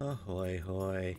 Ahoy, hoy.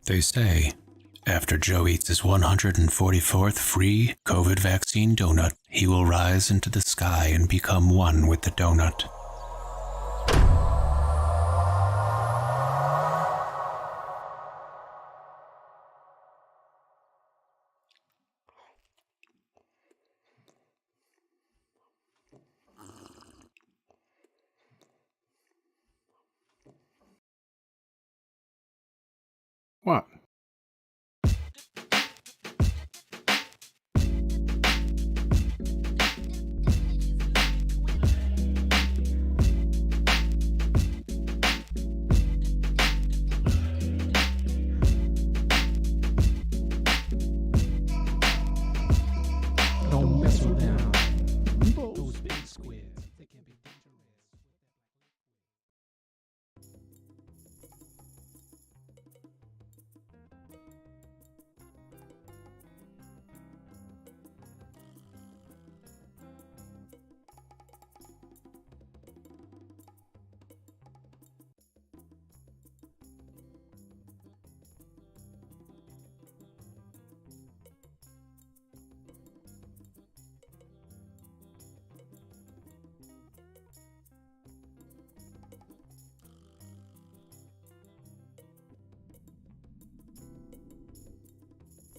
They say, after Joe eats his 144th free COVID vaccine donut, he will rise into the sky and become one with the donut. What? Don't mess with them. Those big squids, they can be dangerous.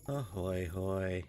Ahoy, hoy.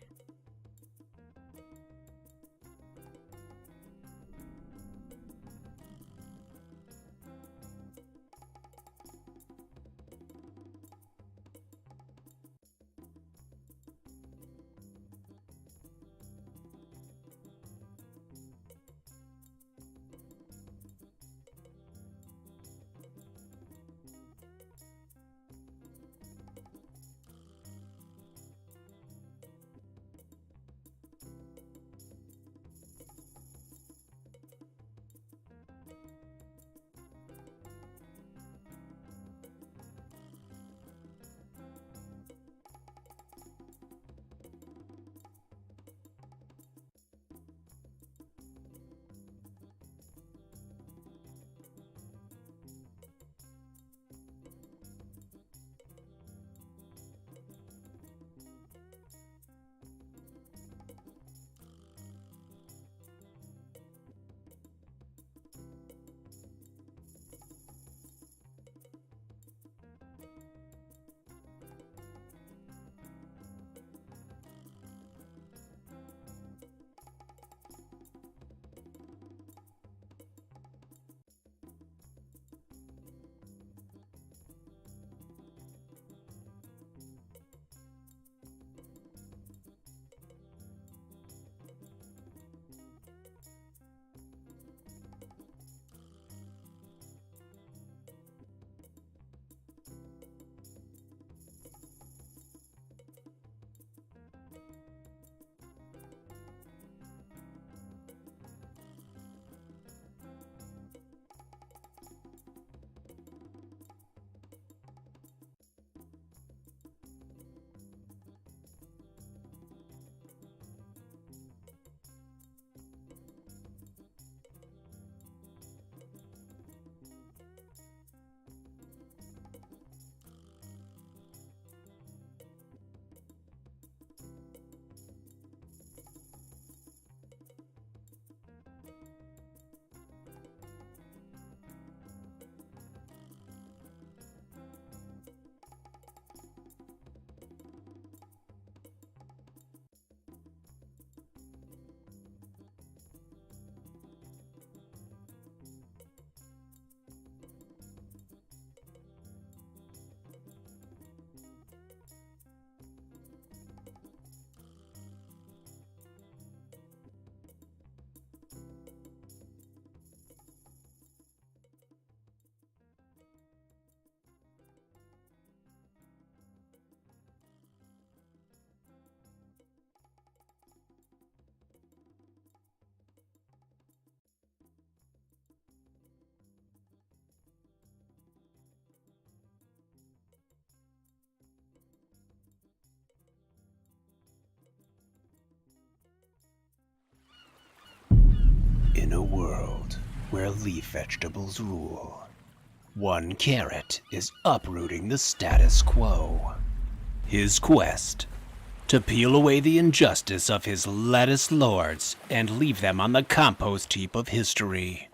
In a world where leaf vegetables rule, one carrot is uprooting the status quo. His quest to peel away the injustice of his lettuce lords and leave them on the compost heap of history,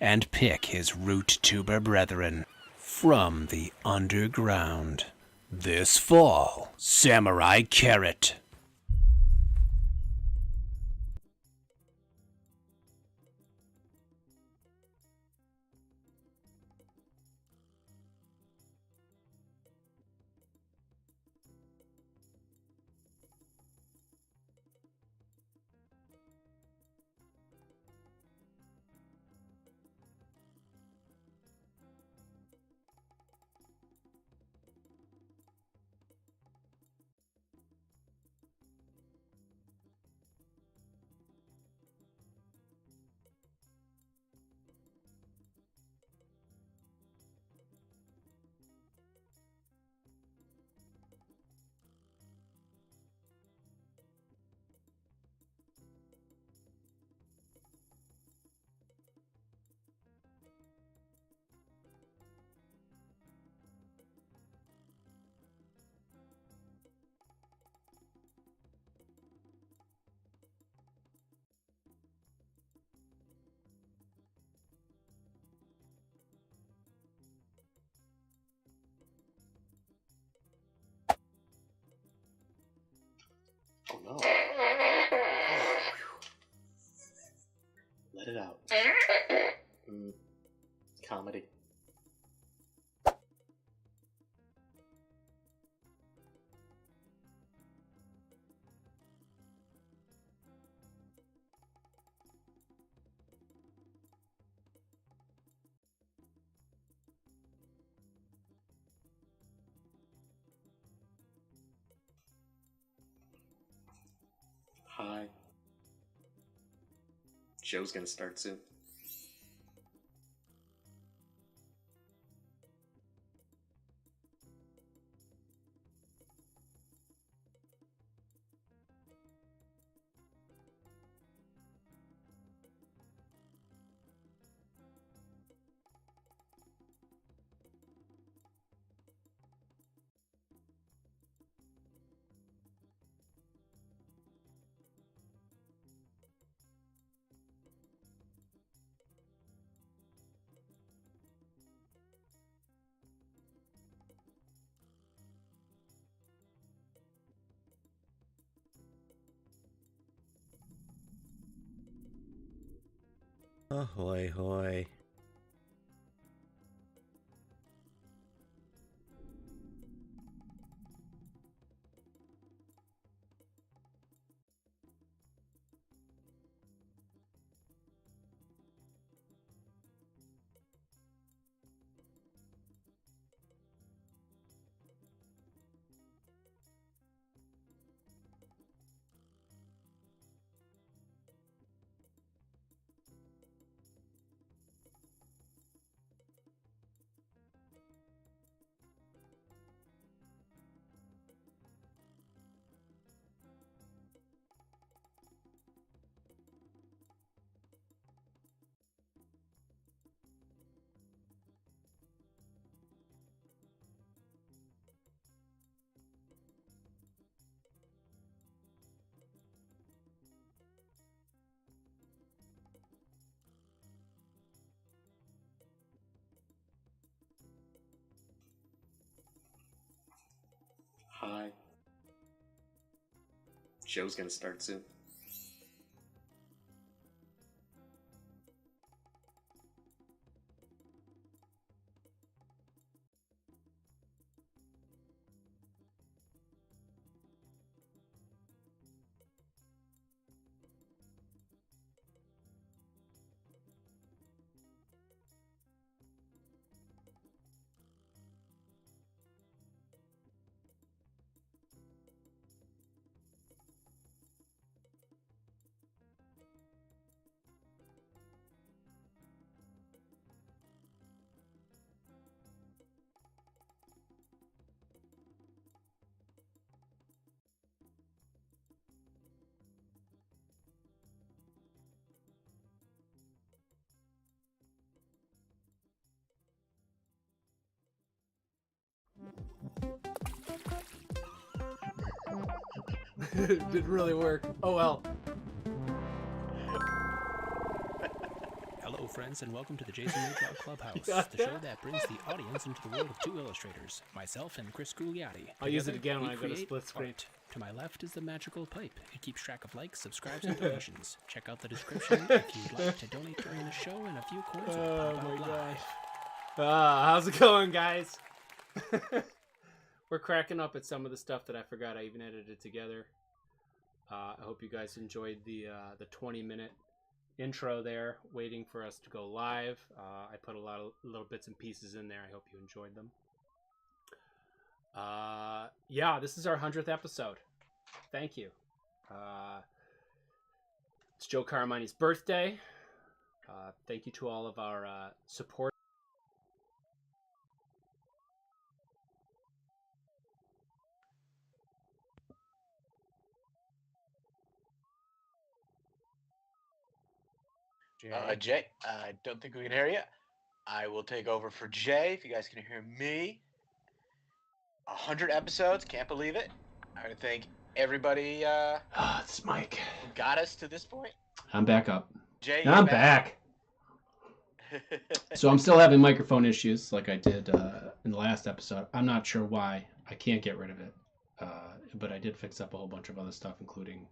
and pick his root tuber brethren from the underground. This fall, Samurai Carrot. Oh no. Let it out. Comedy. Hi. Show's gonna start soon. Ahoy hoy. Hi. Show's gonna start soon. It didn't really work. Oh well. Hello, friends, and welcome to the Jason Mayjob Clubhouse, Got the show that? that brings the audience into the world of two illustrators, myself and Chris Gugliotti. I'll use it Together, again when we I go to create split screen. art. To my left is the magical pipe. It keeps track of likes, subscribes, and donations. Check out the description if you'd like to donate during the show, and a few coins will Oh pop my out live. gosh. How's it going, guys? We're cracking up at some of the stuff that I forgot I even edited together. I hope you guys enjoyed the 20-minute intro there, waiting for us to go live. I put a lot of little bits and pieces in there. I hope you enjoyed them. Yeah, this is our 100th episode. Thank you. It's Joe Carmine's birthday. Thank you to all of our support. Jay, I don't think we can hear you. I will take over for Jay if you guys can hear me. 100 episodes, can't believe it. I want to thank everybody It's Mike. who got us to this point. I'm back up. Jay, I'm back. So I'm still having microphone issues like I did in the last episode. I'm not sure why. I can't get rid of it. But I did fix up a whole bunch of other stuff, including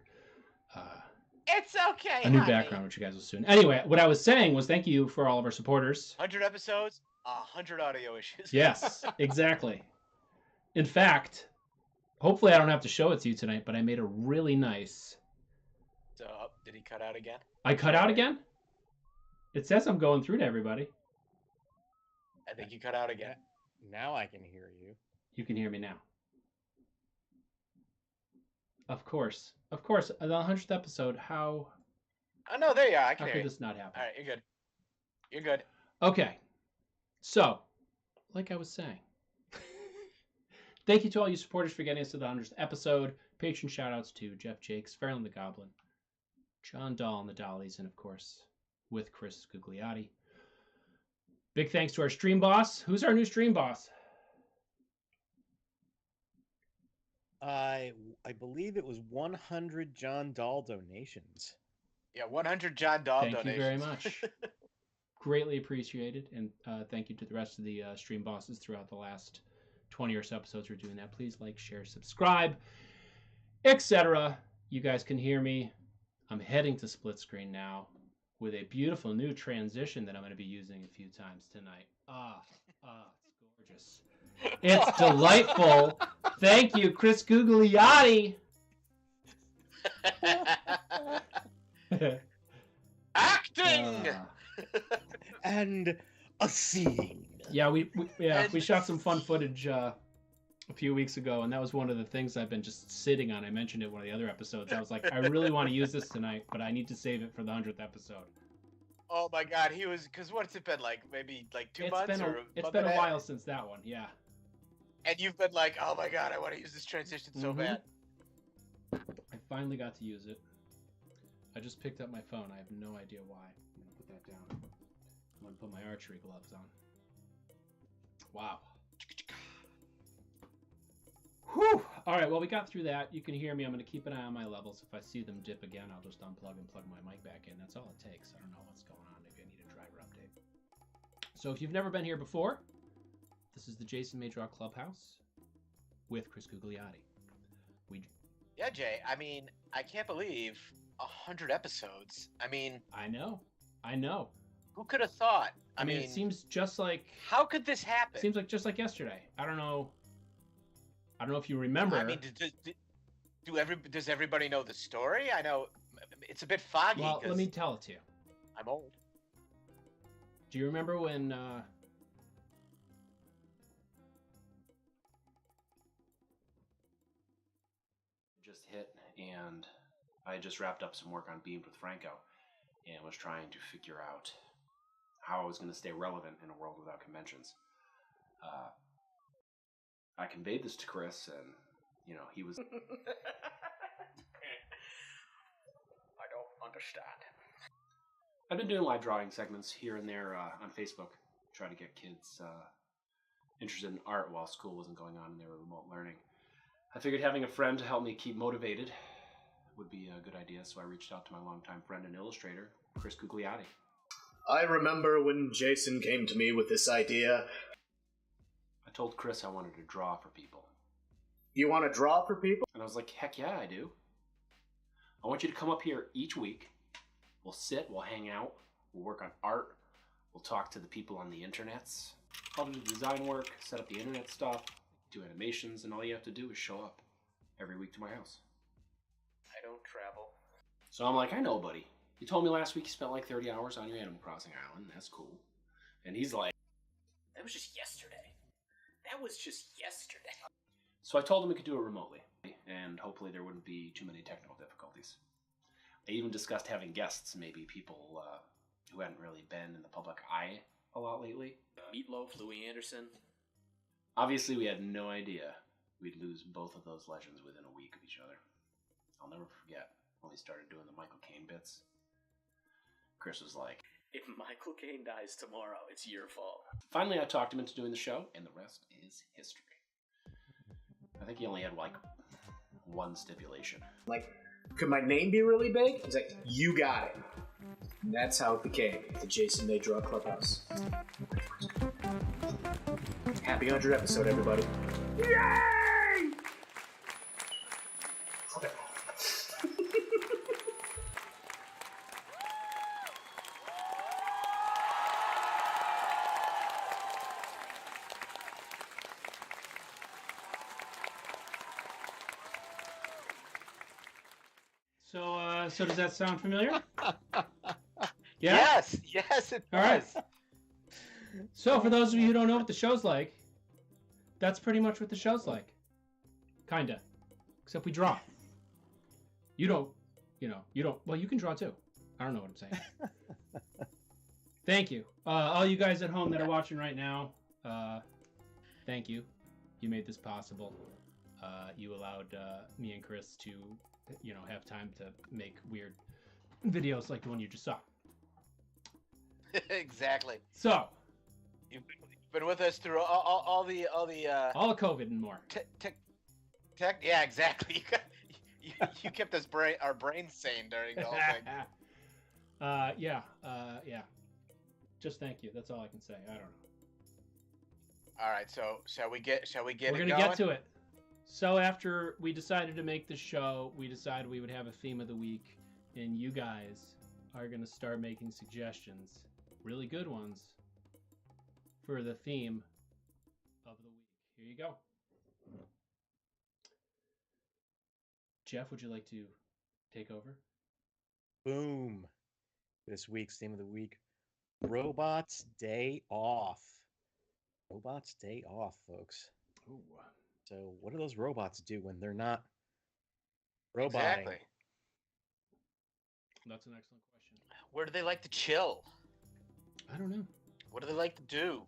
It's okay, a new honey. background, which you guys will soon. Anyway, what I was saying was thank you for all of our supporters. 100 episodes, 100 audio issues. Yes, exactly. In fact, hopefully I don't have to show it to you tonight, but I made a really nice... So, did he cut out again? I cut out again? It says I'm going through to everybody. I think you cut out again. Now I can hear you. You can hear me now. Of course. Of course. The 100th episode, how Oh, no, there you are. I can could hear you. this not happen? All right, you're good. You're good. Okay. So, like I was saying, thank you to all you supporters for getting us to the 100th episode. Patron shoutouts to Jeff Jakes, Farrell the Goblin, John Dahl and the Dollies, and of course, with Chris Gugliotti. Big thanks to our stream boss. Who's our new stream boss? I believe it was 100 John Dahl donations. Yeah, 100 John Dahl Thank donations. you very much. Greatly appreciated. And thank you to the rest of the stream bosses throughout the last 20 or so episodes we're doing that. Please like, share, subscribe, etc. You guys can hear me. I'm heading to split screen now with a beautiful new transition that I'm going to be using a few times tonight. It's gorgeous. It's delightful. Thank you, Chris Gugliotti. Acting! And a scene. Yeah, we shot some fun footage a few weeks ago, and that was one of the things I've been just sitting on. I mentioned it in one of the other episodes. I was like, I really want to use this tonight, but I need to save it for the 100th episode. Oh my god, he was, because what's it been like? Maybe like 2 It's months? been a while since that one, yeah. And you've been like, oh my god, I want to use this transition so Mhm. bad. I finally got to use it. I just picked up my phone. I have no idea why. I'm going to put that down. I'm going to put my archery gloves on. Wow. Whew. All right, well, we got through that. You can hear me. I'm going to keep an eye on my levels. If I see them dip again, I'll just unplug and plug my mic back in. That's all it takes. I don't know what's going on. Maybe I need a driver update. So if you've never been here before, this is the Jason Mayjob Clubhouse with Chris Gugliotti. Yeah, Jay, I mean, I can't believe 100 episodes. I mean... I know. Who could have thought? I mean, it seems just like... How could this happen? Seems like just like yesterday. I don't know if you remember. I mean, does everybody know the story? I know it's a bit foggy. Well, let me tell it to you. I'm old. Do you remember when just hit, and I just wrapped up some work on Beamed with Franco and was trying to figure out how I was going to stay relevant in a world without conventions. I conveyed this to Chris, and he was... I don't understand. I've been doing live drawing segments here and there on Facebook, trying to get kids interested in art while school wasn't going on and they were remote learning. I figured having a friend to help me keep motivated would be a good idea, so I reached out to my longtime friend and illustrator, Chris Gugliotti. I remember when Jason came to me with this idea. I told Chris I wanted to draw for people. You want to draw for people? And I was like, heck yeah, I do. I want you to come up here each week. We'll sit, we'll hang out, we'll work on art, we'll talk to the people on the internets. I'll do the design work, set up the internet stuff, do animations, and all you have to do is show up every week to my house. I don't travel. So I'm like, I know, buddy. You told me last week you spent like 30 hours on your Animal Crossing island. That's cool. And he's like, That was just yesterday. That was just yesterday. so I told him we could do it remotely, and hopefully there wouldn't be too many technical difficulties. I even discussed having guests, maybe people who hadn't really been in the public eye a lot lately. Meatloaf, Louis Anderson. Obviously, we had no idea we'd lose both of those legends within a week of each other. I'll never forget when we started doing the Michael Caine bits. Chris was like, If Michael Caine dies tomorrow, it's your fault. finally I talked him into doing the show, and the rest is history. I think he only had like one stipulation. Like, could my name be really big? He's like, you got it. And that's how it became the Jason May Draw Clubhouse. Happy 100th episode, everybody. Yay! Okay. So does that sound familiar? Yes, it All right. does. So for those of you who don't know what the show's like, that's pretty much what the show's like. Kinda. Except we draw. You don't, well, you can draw too. I don't know what I'm saying. Thank you. All you guys at home that are watching right now, thank you. You made this possible. You allowed me and Chris to, have time to make weird videos like the one you just saw. Exactly. So, You've been with us through all the all of COVID and more. tech. Yeah, exactly. You kept our brains sane during the whole thing. Yeah. Just thank you. That's all I can say. I don't know. All right, so shall we get We're it gonna going? get to it. So after we decided to make the show, we decided we would have a theme of the week, and you guys are gonna start making suggestions, really good ones, for the theme of the week. Here you go. Jeff, would you like to take over? Boom. This week's theme of the week, Robots Day Off. Robots Day Off, folks. Ooh. So what do those robots do when they're not roboting? Exactly. That's an excellent question. Where do they like to chill? I don't know. What do they like to do?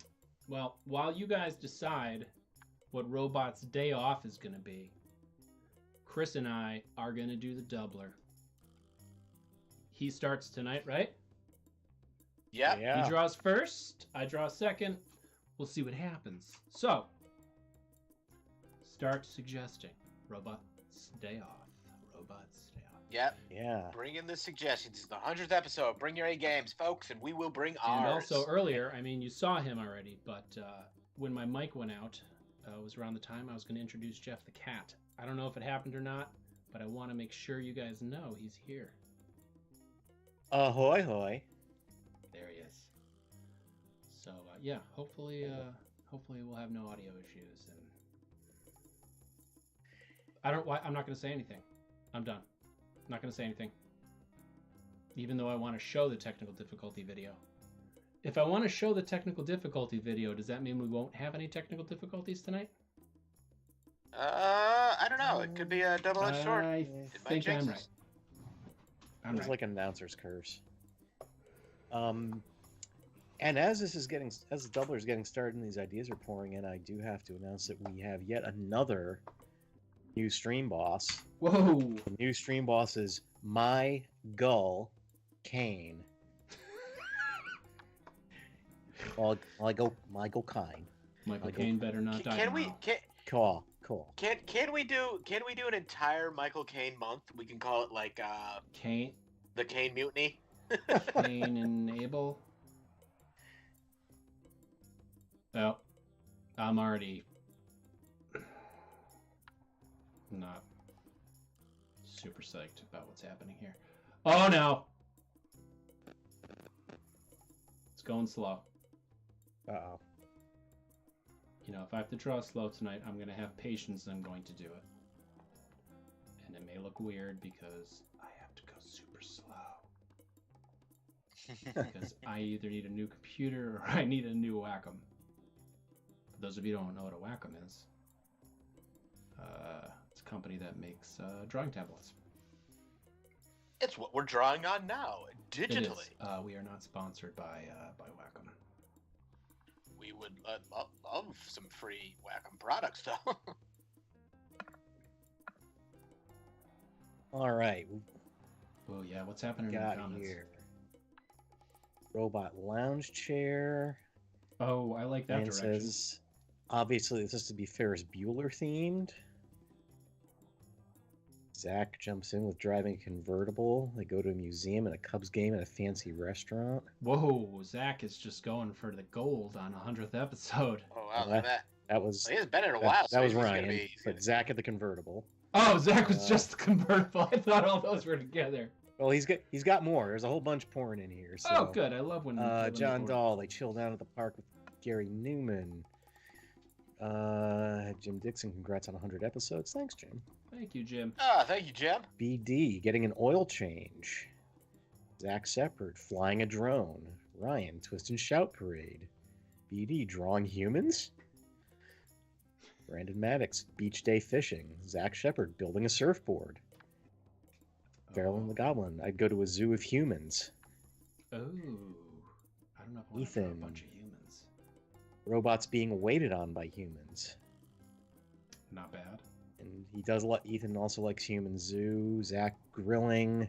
Well, while you guys decide what Robot's Day Off is going to be, Chris and I are going to do the doubler. He starts tonight, right? Yep. Yeah. He draws first, I draw second. We'll see what happens. So, start suggesting Robot's Day Off. Robot's Day Off. Yep. Yeah. Bring in the suggestions. It's the 100th episode. Bring your A games, folks, and we will bring And ours. also earlier, you saw him already, but when my mic went out, it was around the time I was going to introduce Jeff the cat. I don't know if it happened or not, but I want to make sure you guys know he's here. Ahoy hoy. There he is. So yeah, hopefully we'll have no audio issues. And I'm not going to say anything. I'm done. I'm not going to say anything. Even though I want to show the technical difficulty video. If I want to show the technical difficulty video, does that mean we won't have any technical difficulties tonight? I don't know. It could be a double-edged sword. I It might think jinx I'm us. right. I'm It's right. like an announcer's curse. And as the doubler is getting started and these ideas are pouring in, I do have to announce that we have yet another new stream boss. Whoa! The new stream boss is My Gull Kane. Michael Kine. Michael Caine better not die. Can we? tomorrow. Call Cool. Can we do an entire Michael Caine month? We can call it like Cain, the Caine Mutiny. Cain and Abel. Oh, I'm already not super psyched about what's happening here. Oh no! It's going slow. Uh-oh. You know, if I have to draw slow tonight, I'm going to have patience and I'm going to do it. And it may look weird because I have to go super slow. Because I either need a new computer or I need a new Wacom. For those of you who don't know what a Wacom is, it's a company that makes drawing tablets. It's what we're drawing on now, digitally. It is. We are not sponsored by Wacom. We would love some free Wacom products, though. All right. Oh yeah, what's happening in Got the comments? here. Robot lounge chair. Oh, I like that And direction. says, obviously, this is to be Ferris Bueller themed. Zach jumps in with driving a convertible. They go to a museum and a Cubs game and a fancy restaurant. Whoa, Zach is just going for the gold on 100th episode. Oh wow, look at that. That was Well, he hasn't been in a while. that so was he's gonna Ryan, be- but Zach at the convertible. Oh, Zach was just the convertible. I thought all those were together. Well, he's got more. There's a whole bunch pouring in here. So. Oh, good. I love when John they Dahl, they chill down at the park with Gary Newman. Jim Dixon, congrats on 100 episodes. Thanks, Jim. Thank you, Jim. Ah, thank you, Jim. BD, getting an oil change. Zach Seppard, flying a drone. Ryan, Twist and Shout Parade. BD, drawing humans. Brandon Maddox, beach day fishing. Zach Shepard, building a surfboard. Farrell and the Goblin, I'd go to a zoo of humans. Oh, I don't know if I want to draw a Ethan. bunch of humans. Robots being waited on by humans. Not bad. And he does Ethan also likes Human Zoo. Zach grilling.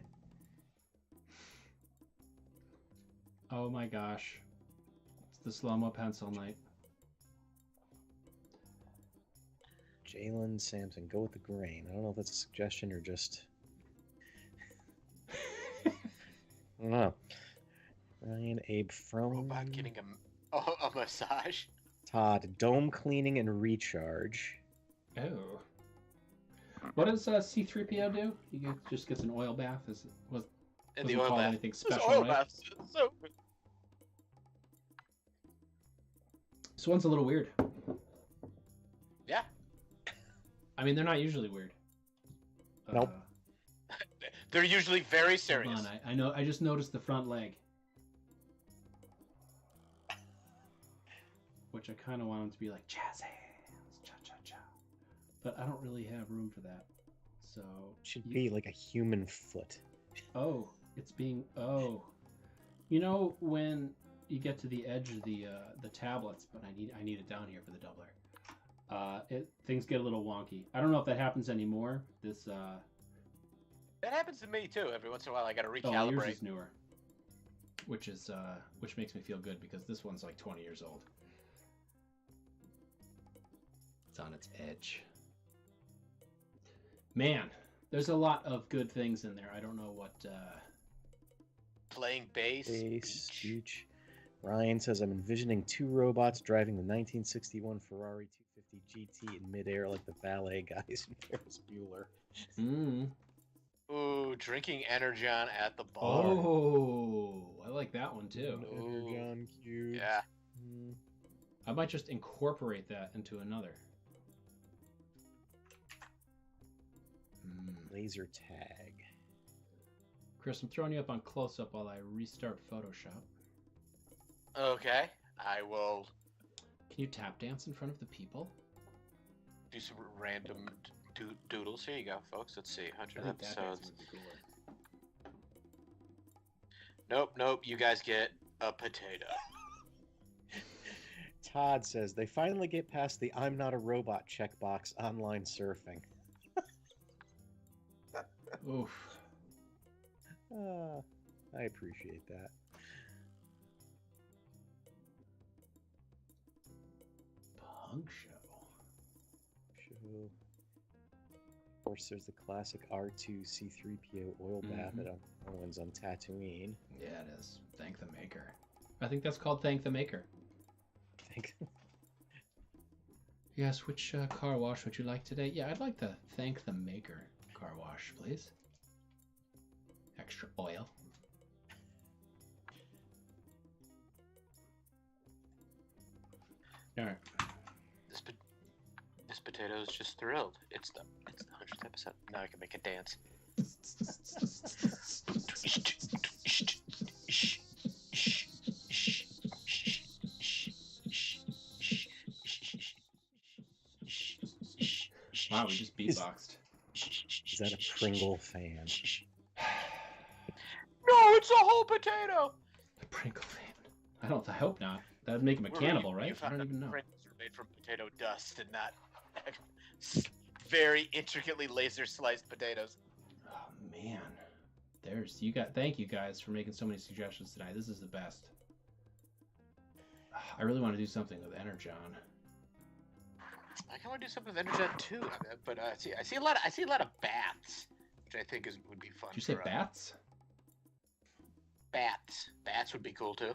Oh my gosh. It's the slow-mo pencil night. Jalen Sampson, go with the grain. I don't know if that's a suggestion or just. I don't know. Ryan, Abe from Robot getting a massage. Todd, dome cleaning and recharge. Oh. What does C-3PO do? Just gets an oil bath? In doesn't the oil call it bath. anything Those special, oil right? baths are so good. This one's a little weird. Yeah. I mean, they're not usually weird. Nope. They're usually very Hold serious. on, I know. I just noticed the front leg, which I kind of want them to be like jazz hands, cha cha cha, but I don't really have room for that. So Should be like a human foot. Oh, it's being You know when you get to the edge of the tablets, but I need it down here for the doubler. Things get a little wonky. I don't know if that happens anymore. That happens to me too. Every once in a while, I got to Oh, recalibrate. yours is newer, which makes me feel good because this one's like 20 years old. It's on its edge. Man, there's a lot of good things in there. I don't know what. Playing bass. Beach. Ryan says, I'm envisioning two robots driving the 1961 Ferrari 250 GT in midair like the ballet guys in Ferris Bueller. Ooh, drinking Energon at the bar. Oh, I like that one too. Energon cubes. Yeah. I might just incorporate that into another. Laser tag. Chris, I'm throwing you up on close-up while I restart Photoshop. Okay, I will Can you tap dance in front of the people? do some random doodles. Here you go, folks. Let's see, 100 I think tap episodes. dancing would be cooler. Nope. You guys get a potato. Todd says, they finally get past the I'm not a robot checkbox online surfing. Oof. I appreciate that. Punk show. course, there's the classic R2 C3PO oil bath at Owens on Tatooine. Yeah, it is. Thank the maker. I think that's called Thank the Maker. Thank. Yes, which car wash would you like today? Yeah, I'd like the Thank the Maker car wash, please. Extra oil. All right. This potato is just thrilled. It's the 100th episode. Now I can make a dance. Wow, we just beatboxed. Is that a Pringle fan? No, it's a whole potato. A Pringle fan. I hope not. That would make him a cannibal, right? I don't even know. Pringles are made from potato dust and not very intricately laser sliced potatoes. Oh man, thank you guys for making so many suggestions tonight. This is the best. I really want to do something with Energon. I kind of want to do something with Energon too, but I see a lot of bats, which I think would be fun. Did you say bats? Bats would be cool too.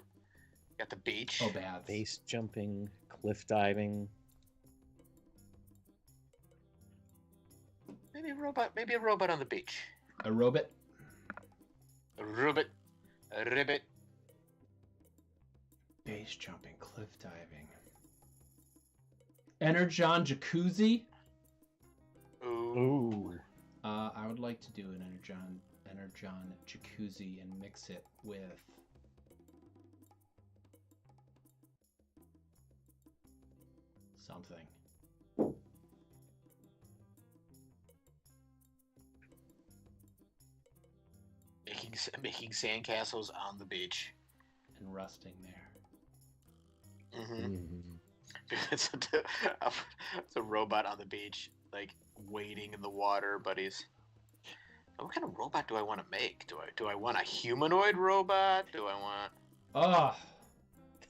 Got the beach. Oh, bats. Base jumping, cliff diving. Maybe a robot on the beach. A robot? A ribbit. Base jumping, cliff diving. Energon jacuzzi? Ooh. I would like to do an Energon jacuzzi and mix it with something. Making sandcastles on the beach. And rusting there. It's a robot on the beach, like wading in the water, buddies. What kind of robot do I want to make? Do I want a humanoid robot? Do I want? Oh.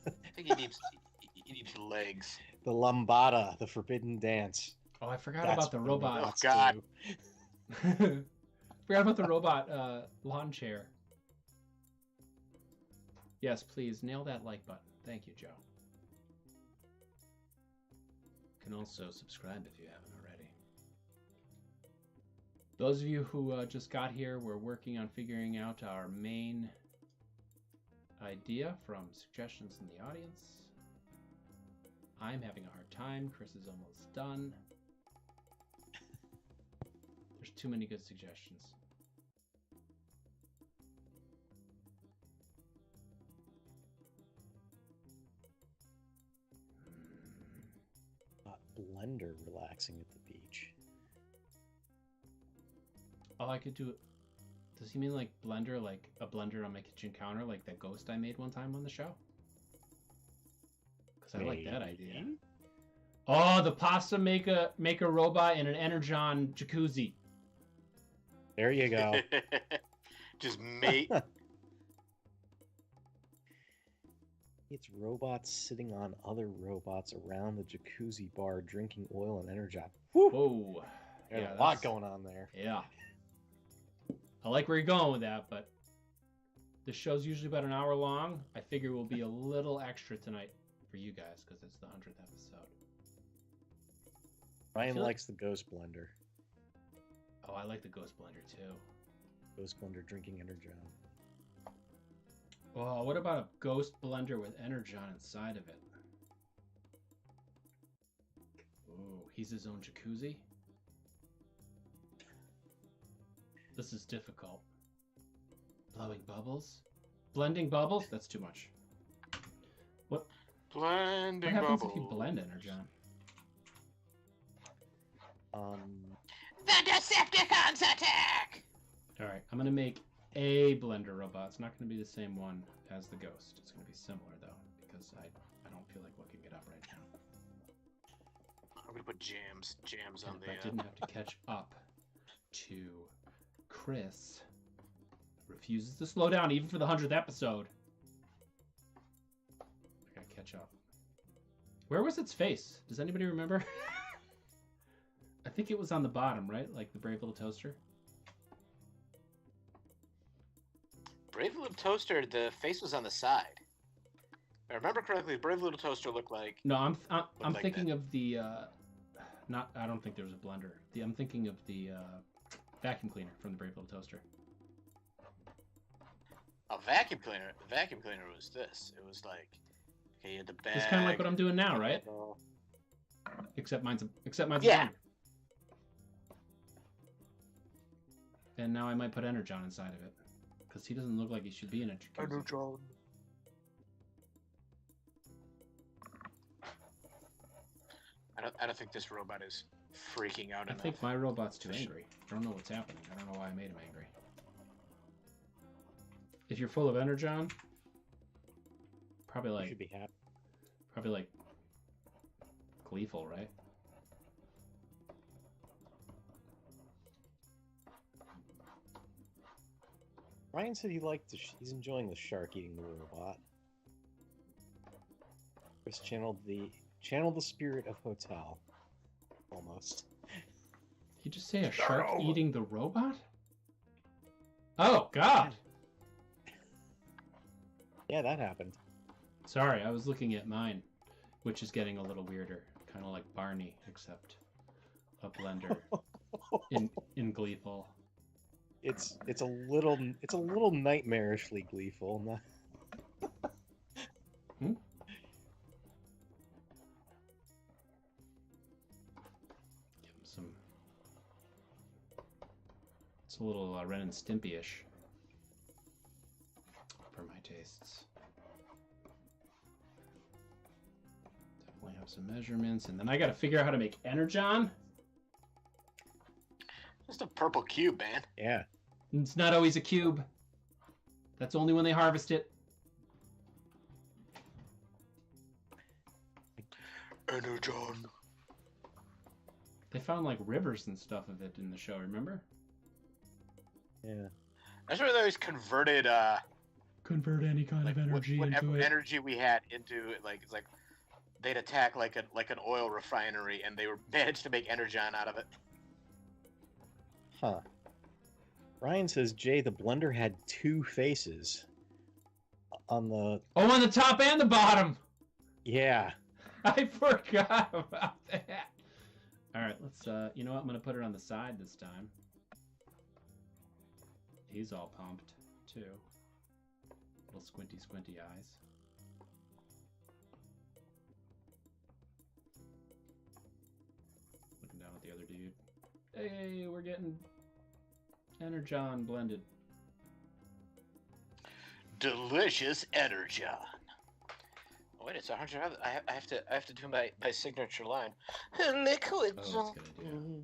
I think he needs legs. The lambada, the forbidden dance. Oh, I forgot about the robot. Oh God. Forgot about the robot lawn chair. Yes, please nail that like button. Thank you, Joe. You can also subscribe if you haven't already. Those of you who just got here, we're working on figuring out our main idea from suggestions in the audience. I'm having a hard time. Chris is almost done. There's too many good suggestions. Blender relaxing at the beach. Oh, I could do it. Does he mean like blender, like a blender on my kitchen counter, like that ghost I made one time on the show? Because I like that idea. Oh, the pasta maker robot and an Energon jacuzzi. There you go. Just mate. It's robots sitting on other robots around the jacuzzi bar drinking oil and Energon. Whoa. There's a lot going on there. Yeah. I like where you're going with that, but the show's usually about an hour long. I figure we'll be a little extra tonight for you guys because it's the 100th episode. Ryan likes the Ghost Blender. Oh, I like the Ghost Blender too. Ghost Blender drinking Energon. Oh, what about a Ghost Blender with Energon inside of it? Oh, he's his own jacuzzi? This is difficult. Blowing bubbles? Blending bubbles? That's too much. What happens if you blend Energon? The Decepticons attack! Alright, I'm gonna make a blender robot. It's not gonna be the same one as the Ghost. It's gonna be similar though, because I don't feel like looking it up right now. I'm gonna put jams on I didn't have to catch up to Chris. Refuses to slow down even for the 100th episode. I gotta catch up. Where was its face? Does anybody remember? think it was on the bottom, right? Like the brave little toaster. Brave Little Toaster, the face was on the side. If I remember correctly, Brave Little Toaster looked like... No, I'm like thinking that. of the not. I don't think there was a blender. I'm thinking of the vacuum cleaner from the Brave Little Toaster. A vacuum cleaner. The vacuum cleaner was this. It was like, okay, you had the bag. It's kind of like what I'm doing now, right? Except mine's a blender. And now I might put Energon inside of it, because he doesn't look like he should be in a jacuzzi. Energon. I don't think this robot is freaking out I enough. think my robot's too angry. I don't know what's happening. I don't know why I made him angry. If you're full of Energon, probably You like should be happy. probably like gleeful, right? Ryan said he liked he's enjoying the shark eating the robot. Chris channeled the spirit of Hotel. Almost. Did you just say a shark eating the robot? Oh God! Yeah, that happened. Sorry, I was looking at mine, which is getting a little weirder, kind of like Barney, except a blender in gleeful. It's a little nightmarishly gleeful. Give him some. It's a little Ren and Stimpy-ish for my tastes. Definitely have some measurements, and then I got to figure out how to make Energon. Just a purple cube, man. Yeah. It's not always a cube. That's only when they harvest it. Energon. They found like rivers and stuff of it in the show, remember? Yeah. That's where they always converted Convert any kind like of energy whatever into it. energy we had into it. Like it's like they'd attack like an oil refinery, and they were managed to make Energon out of it. Huh. Ryan says, Jay, the blender had two faces. On the... Oh, on the top and the bottom! Yeah. I forgot about that. Alright, let's, you know what? I'm going to put it on the side this time. He's all pumped, too. Little squinty eyes. Looking down at the other dude. Hey, we're getting Energon blended. Delicious Energon. Oh, wait, it's 100. I have to do my signature line. Liquid. Oh, that's a good idea.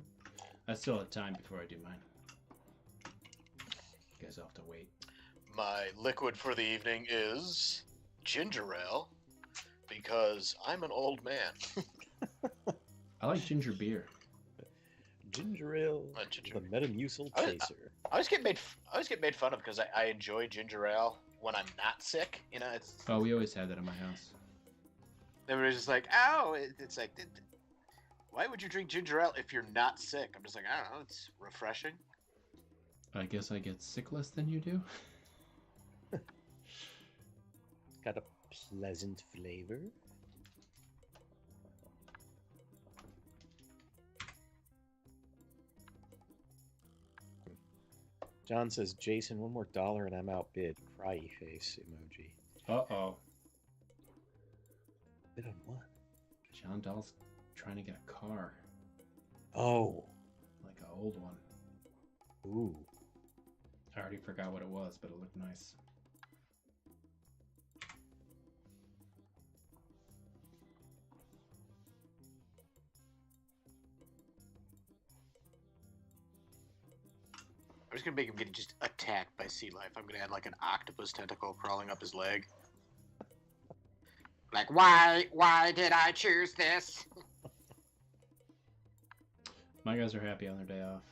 I still have time before I do mine. You guys will have to wait. My liquid for the evening is ginger ale, because I'm an old man. I like ginger beer. Ginger ale, Ginger. the Metamucil I- chaser. I always get made fun of because I enjoy ginger ale when I'm not sick. You know, it's Oh, we always had that in my house. everybody's just like, "Ow!" It's like, why would you drink ginger ale if you're not sick? I'm just like, I don't know. It's refreshing. I guess I get sick less than you do. Got a pleasant flavor. John says, Jason, one more $1 and I'm outbid. Cryy face emoji. Uh-oh. Bid on what? John Dahl's trying to get a car. Oh. Like an old one. Ooh. I already forgot what it was, but it looked nice. I'm just gonna make him get just attacked by sea life. I'm gonna add like an octopus tentacle crawling up his leg. Like, why did I choose this? My guys are happy on their day off.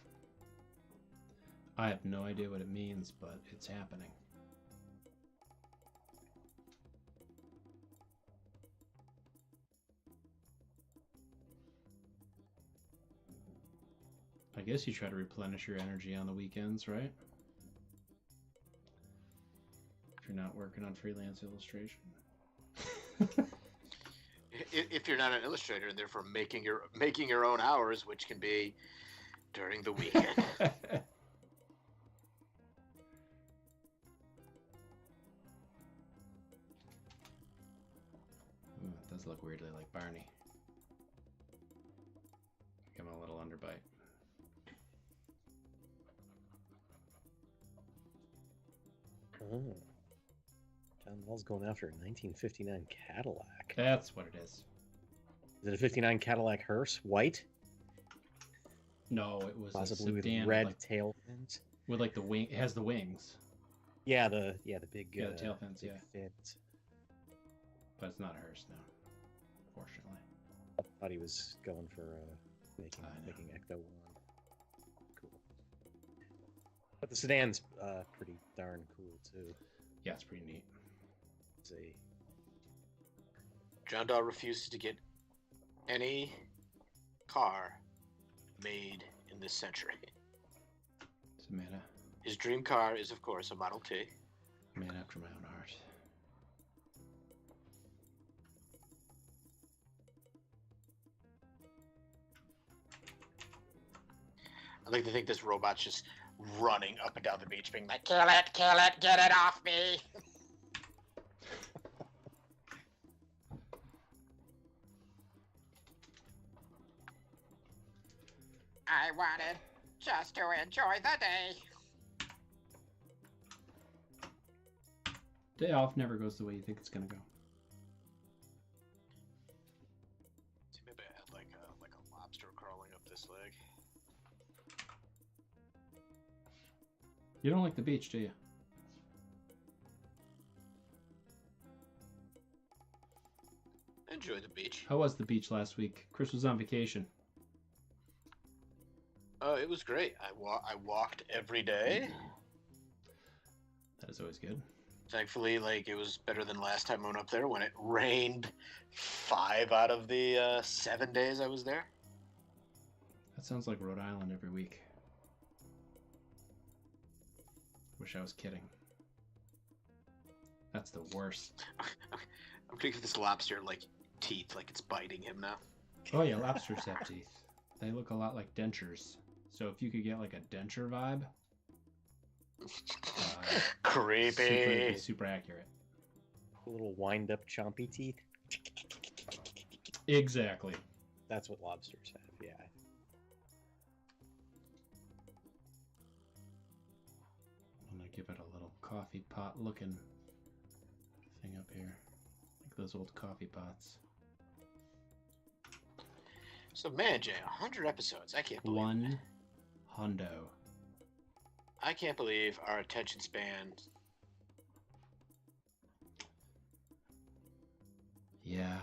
I have no idea what it means, but it's happening. I guess you try to replenish your energy on the weekends, right? If you're not working on freelance illustration. If you're not an illustrator and therefore making your own hours, which can be during the weekend. Ooh, it does look weirdly like Barney. Give him a little underbite. Oh. John Ball's going after a 1959 Cadillac. That's what it is. Is it a 59 Cadillac hearse? White? No, it was Possibly a with sedan red with, like, tail fins. with like the wing. It has the wings, Yeah, the big Yeah, the tail fins, big yeah. fins. but it's not a hearse now, fortunately. Thought he was going for making I know. making Ecto one. Cool. But the sedan's pretty darn cool too. Yeah, it's pretty neat. It's a John Dahl refuses to get any car made in this century. It's a man, His dream car is, of course, a Model T. man after my own heart. I like to think this robot's just running up and down the beach, being like, "Kill it, get it off me!" I wanted just to enjoy the day. Day off never goes the way you think it's gonna go. See, maybe I had like a lobster crawling up this leg. You don't like the beach, do you? Enjoy the beach. How was the beach last week? Chris was on vacation. It was great. I walked every day. That is always good. Thankfully, like, it was better than last time I went up there when it rained 5 out of the 7 days I was there. That sounds like Rhode Island every week. Wish I was kidding. That's the worst. I'm gonna give this lobster like teeth, like it's biting him now. Oh yeah, lobsters have teeth. They look a lot like dentures. So if you could get like a denture vibe, Creepy. super accurate. little wind up chompy teeth. Exactly. That's what lobsters have, yeah. I'm gonna give it a little coffee pot looking thing up here. Like those old coffee pots. So man, Jay, 100 episodes. I can't believe it. One hundo. I can't believe our attention span. Yeah.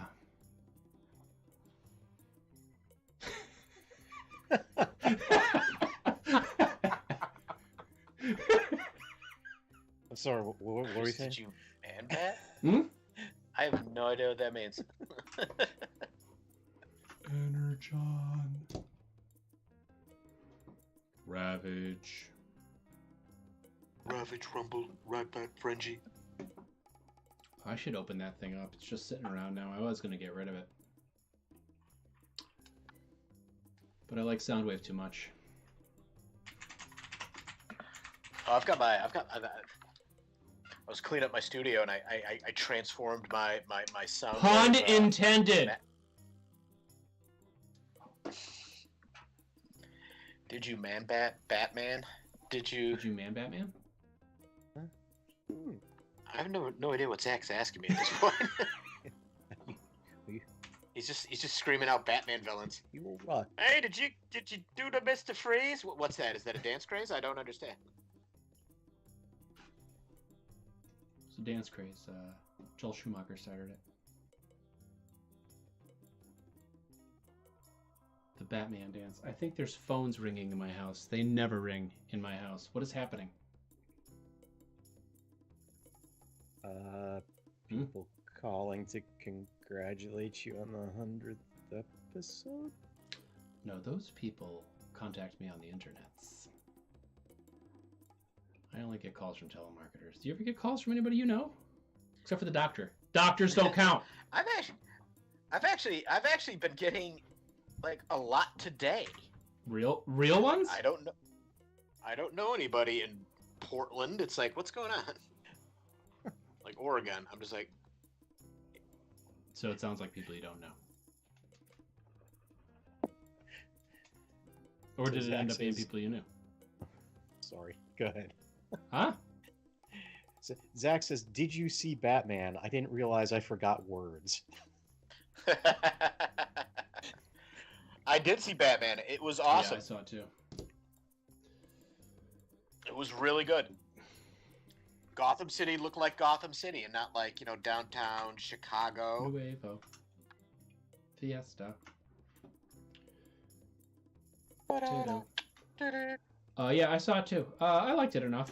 I'm sorry, what were we saying? Did you man bat? Hmm? I have no idea what that means. Energon. Ravage. Ravage, rumble, right back, frenzy. I should open that thing up. It's just sitting around now. I was gonna get rid of it. But I like Soundwave too much. Oh, I was cleaning up my studio and I transformed my sound. Pun intended! Did you man Batman? Did you man Batman? I have no idea what Zach's asking me at this point. He's just screaming out Batman villains. You will what? Hey, did you do the Mr. Freeze? What's that? Is that a dance craze? I don't understand. It's a dance craze. Joel Schumacher started it. The Batman dance. I think there's phones ringing in my house. They never ring in my house. What is happening? People calling to congratulate you on the 100th episode? No, those people contact me on the internets. I only get calls from telemarketers. Do you ever get calls from anybody you know? Except for the doctor. Doctors don't count. I've actually been getting like a lot today. Real ones? I don't know anybody in Portland. It's like, what's going on? Like Oregon. I'm just like, So it sounds like people you don't know. Or So did it Zach end up being says- people you knew? Sorry. Go ahead. Huh? Zach says, "Did you see Batman? I didn't realize I forgot words." I did see Batman. It was Yeah, awesome. I saw it too. It was really good. Gotham City looked like Gotham City and not like, downtown Chicago. Nuevo. Fiesta. Ta-da. Yeah, I saw it too. I liked it enough.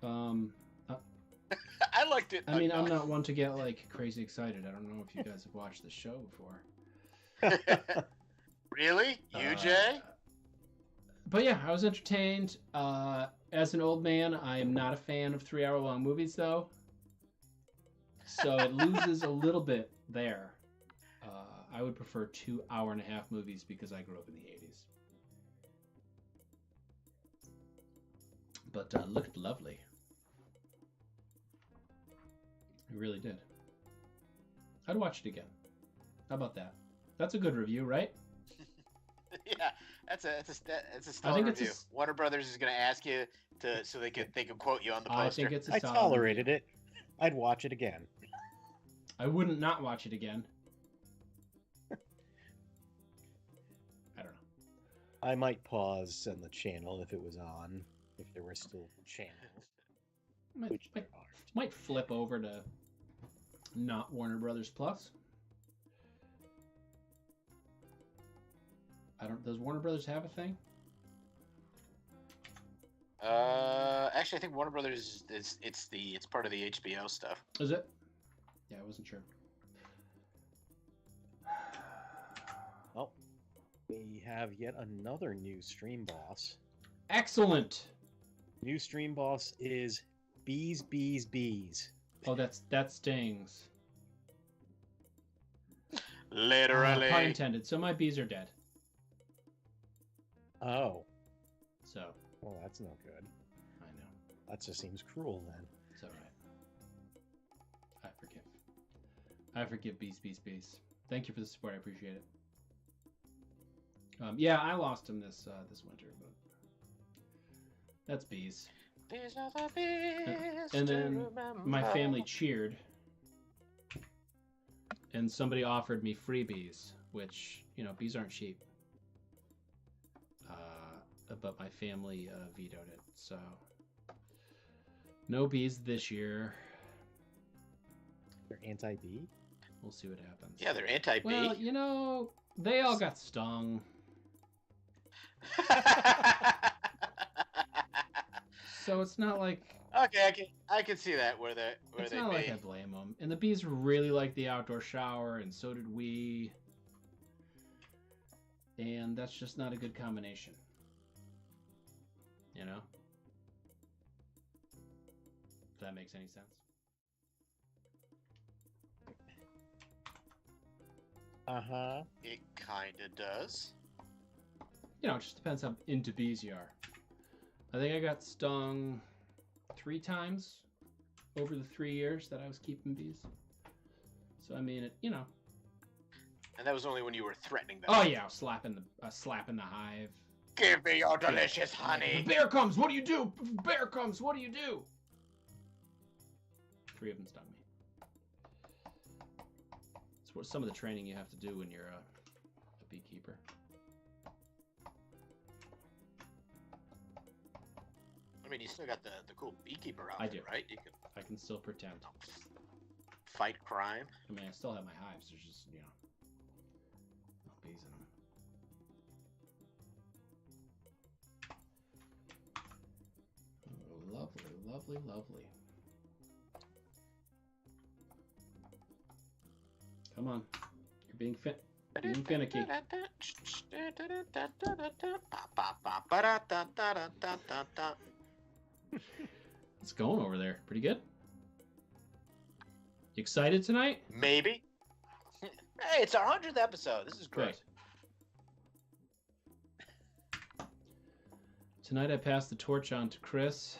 I liked it. I mean, I'm enough. not one to get like crazy excited. I don't know if you guys have watched the show before. Really? You, Jay? But yeah, I was entertained. As an old man, I am not a fan of 3-hour-long movies, though. So it loses a little bit there. I would prefer 2-hour-and-a-half movies because I grew up in the 80s. But looked lovely. It really did. I'd watch it again. How about that? That's a good review, right? Yeah, that's a I stellar think it's review. Warner Brothers is going to ask you so they can quote you on the poster. I think it's a I solid tolerated review. it. I'd watch it again. I wouldn't not watch it again. I don't know. I might pause on the channel if it was on, if there were still channels. Might flip over to not Warner Brothers Plus. Does Warner Brothers have a thing? Actually, I think Warner Brothers it's part of the HBO stuff. Is it? Yeah, I wasn't sure. Well, we have yet another new stream boss. Excellent. New stream boss is Bees, Bees, Bees. Oh, that stings. Literally. Pun intended. So my bees are dead. Oh, So well, that's no good. I know. That just seems cruel then. It's all right. I forgive bees. Thank you for the support. I appreciate it. Yeah, I lost him this winter, but that's bees. These are the bees And to then my remember. family cheered, and somebody offered me freebies, which bees aren't cheap. But my family vetoed it, so no bees this year. They're anti-bee? We'll see what happens. Yeah, they're anti-bee. Well, they all got stung. So it's not like Okay, I can see that where they it's not like I blame them. And the bees really like the outdoor shower, and so did we. And that's just not a good combination. If that makes any sense. Uh-huh. It kinda does. It just depends how into bees you are. I think I got stung 3 times over the 3 years that I was keeping bees. So I mean, And that was only when you were threatening them. Oh yeah, I was slapping the hive. Give me your delicious honey. The bear comes. What do you do? Bear comes. What do you do? 3 of them stung me. It's what some of the training you have to do when you're a beekeeper. I mean, you still got the cool beekeeper I outfit, do. right? You can I can still pretend. fight crime. I mean, I still have my hives. There's just no bees in them. Oh, lovely, lovely, lovely. Come on, you're being fit. Being finicky. It's going over there. Pretty good. You excited tonight? Maybe. Hey, it's our 100th episode. This is great. Good. Tonight I passed the torch on to Chris.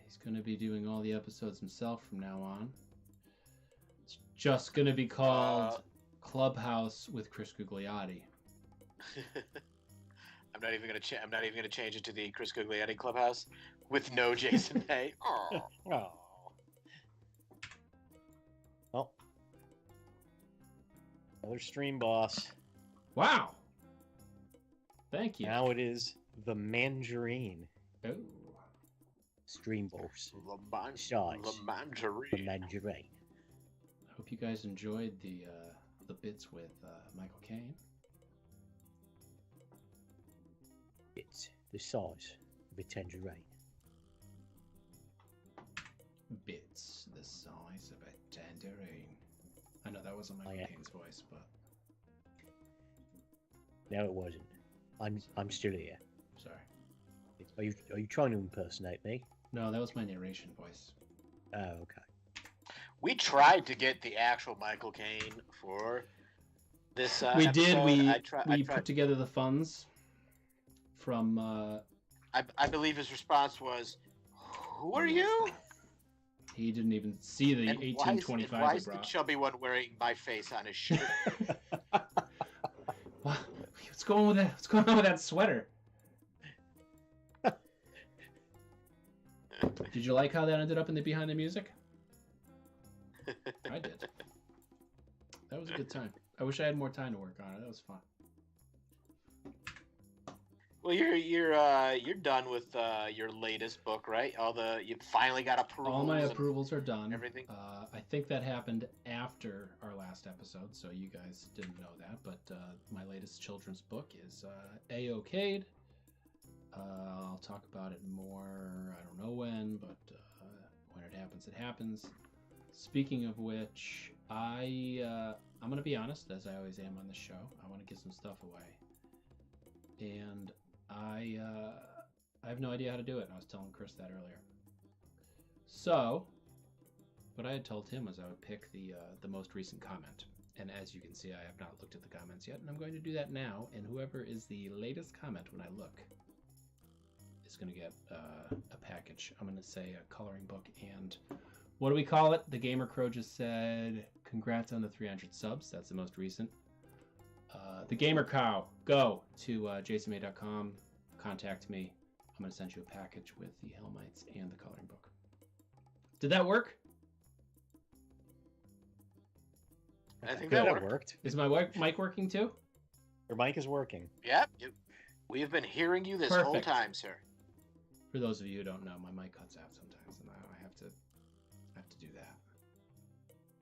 He's going to be doing all the episodes himself from now on. It's just going to be called Clubhouse with Chris Gugliotti. I'm not even gonna change it to the Chris Gugliotti Clubhouse with no Jason May. Oh. Well, another stream boss. Wow. Thank you. Now it is the Mandarine. Oh. Stream boss. The Size. Mandarine. The Mandarine. I hope you guys enjoyed the bits with Michael Caine. It's the size of a tangerine. Bits the size of a tangerine. I know that wasn't Michael Caine's voice, but No, it wasn't. I'm still here. sorry. Are you trying to impersonate me? No, that was my narration voice. Oh, okay. We tried to get the actual Michael Caine for this. We episode. did. We tried. put together the funds from. I believe his response was, "Who are you?" He didn't even see the And 1825 why we is the brought. chubby one wearing my face on his shirt? Wow. What's going with that? What's going on with that sweater? Did you like how that ended up in the behind the music? I did. That was a good time. I wish I had more time to work on it. That was fun. Well, you're done with your latest book, right? You finally got approvals. All my and approvals are done. everything? I think that happened after our last episode, so you guys didn't know that. But my latest children's book is A-okay'd. I'll talk about it more. I don't know when, but when it happens, it happens. Speaking of which, I'm gonna be honest, as I always am on the show. I want to give some stuff away, and I have no idea how to do it. And I was telling Chris that earlier. So, what I had told him was I would pick the most recent comment. And as you can see, I have not looked at the comments yet, and I'm going to do that now. And whoever is the latest comment when I look is going to get a package. I'm going to say a coloring book and what do we call it? The Gamer Crow just said, congrats on the 300 subs. That's the most recent. The Gamer Cow, go to jasonmay.com, contact me. I'm going to send you a package with the Helmites and the coloring book. Did that work? I think that that worked. Is my mic working too? Your mic is working. Yep. We have been hearing you this whole Perfect. time, sir. For those of you who don't know, my mic cuts out sometimes, and I have to do that.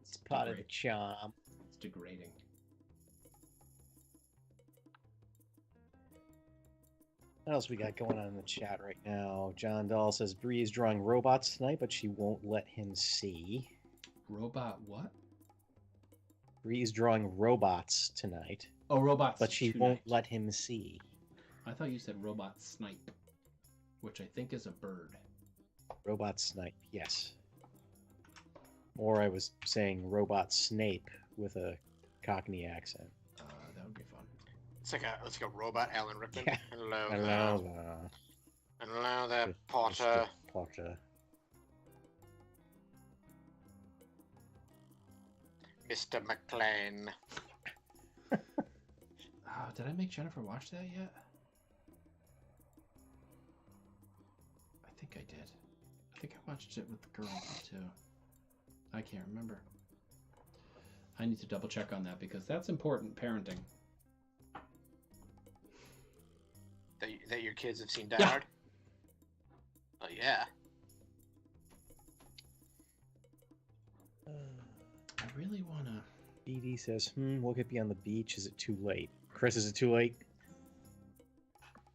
It's part of the charm. It's degrading. What else we got going on in the chat right now? John Dahl says Bree's drawing robots tonight, but she won't let him see. Robot what? Bree's drawing robots tonight. Oh, robots. But she tonight. won't let him see. I thought you said robot snipe, which I think is a bird. Robot Snipe, yes. Or I was saying Robot Snape with a Cockney accent. That would be fun. It's like a robot Alan Rickman. Yeah. Hello, Hello there. there. Hello there, Mr. Potter. Potter. Mr. McLean. Did I make Jennifer watch that yet? I think I did. I think I watched it with the girls too. I can't remember. I need to double check on that because that's important parenting. That your kids have seen Die Yeah. Hard? Oh, yeah. I really want to... Dee Dee says, we'll get be on the beach. Is it too late? Chris, is it too late?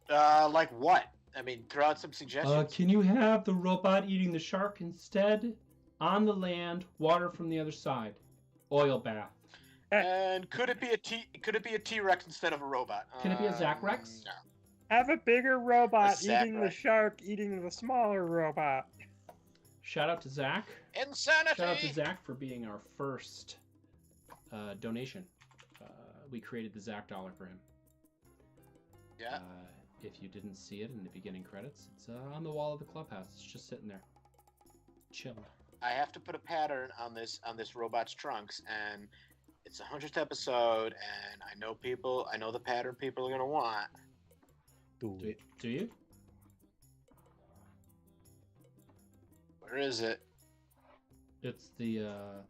Like what? I mean, throw out some suggestions. can you have the robot eating the shark instead? On the land, water from the other side. Oil bath. And could it be a T-Rex instead of a robot? Can it be a Zach Rex? No. Have a bigger robot A Zach eating the Rex. shark, eating the smaller robot. Shout out to Zach. Insanity. Shout out to Zach for being our first donation. We created the Zach dollar for him. Yeah. If you didn't see it in the beginning credits, it's on the wall of the clubhouse. It's just sitting there, chilling. I have to put a pattern on this robot's trunks, and it's the 100th episode, and I know the pattern people are gonna want. Do it. Do you? Where is it? It's the.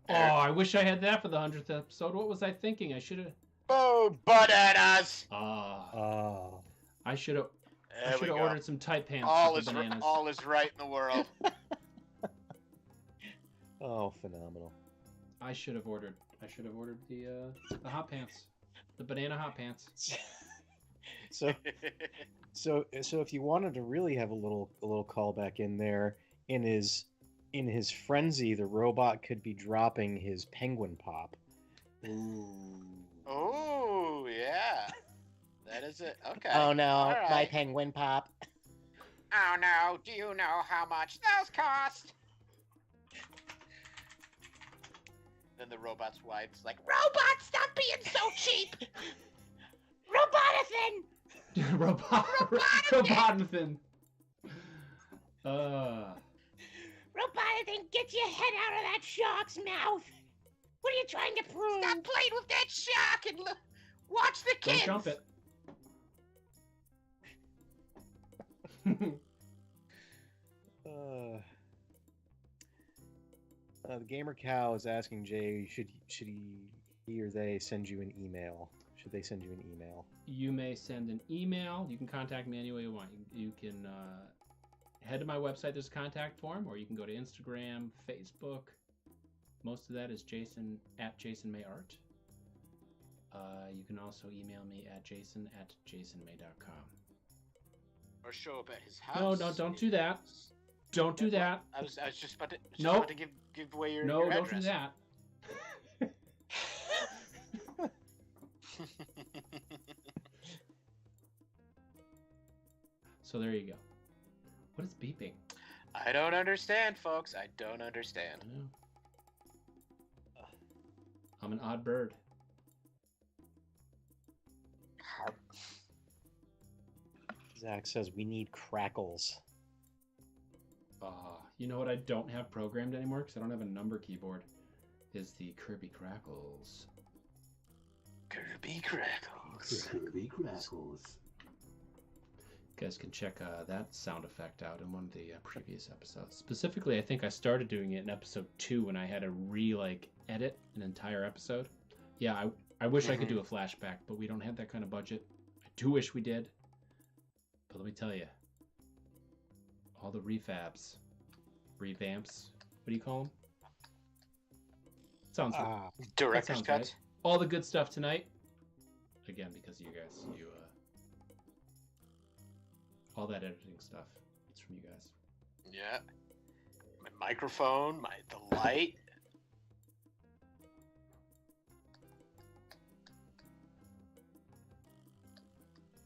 Oh, I wish I had that for the 100th episode. What was I thinking? I should have. Oh, bananas! Oh. I should have. I There should we have go. ordered some tight pants. All for is the bananas. all is right in the world. Oh, phenomenal. I should have ordered the hot pants, the banana hot pants. So if you wanted to really have a little callback in there, in his frenzy, the robot could be dropping his penguin pop. Oh, yeah. That is it. Okay. Oh no, All right. my penguin pop. Oh no, do you know how much those cost? Then the robot's wife's like, Robot, stop being so cheap! Robotathan! Robotathan. Robotathan, get your head out of that shark's mouth! What are you trying to prove? Stop playing with that shark and watch the Don't kids! jump it. The gamer cow is asking Jay, should he or they send you an email? Should they send you an email? You may send an email. You can contact me any way you want. You can head to my website. There's a contact form, or you can go to Instagram, Facebook. Most of that is Jason at JasonMayArt. You can also email me at jason@jasonmay.com. Or show up at his house. No, don't do that. Don't do that. I was just about to, Nope. about to give away your No, your don't do address. that. So there you go. What is beeping? I don't understand, folks. I don't understand. I know. I'm an odd bird. Zach says we need crackles. You know what I don't have programmed anymore because I don't have a number keyboard? Is the Kirby Crackles. Kirby Crackles. Kirby Crackles. You guys can check that sound effect out in one of the previous episodes. Specifically, I think I started doing it in episode 2 when I had to edit an entire episode. Yeah, I wish I could do a flashback, but we don't have that kind of budget. I do wish we did. But let me tell you, all the revamps, what do you call them? Sounds Director's sounds cuts. right. All the good stuff tonight. Again, because of you guys, all that editing stuff. It's from you guys. Yeah. My microphone, the light.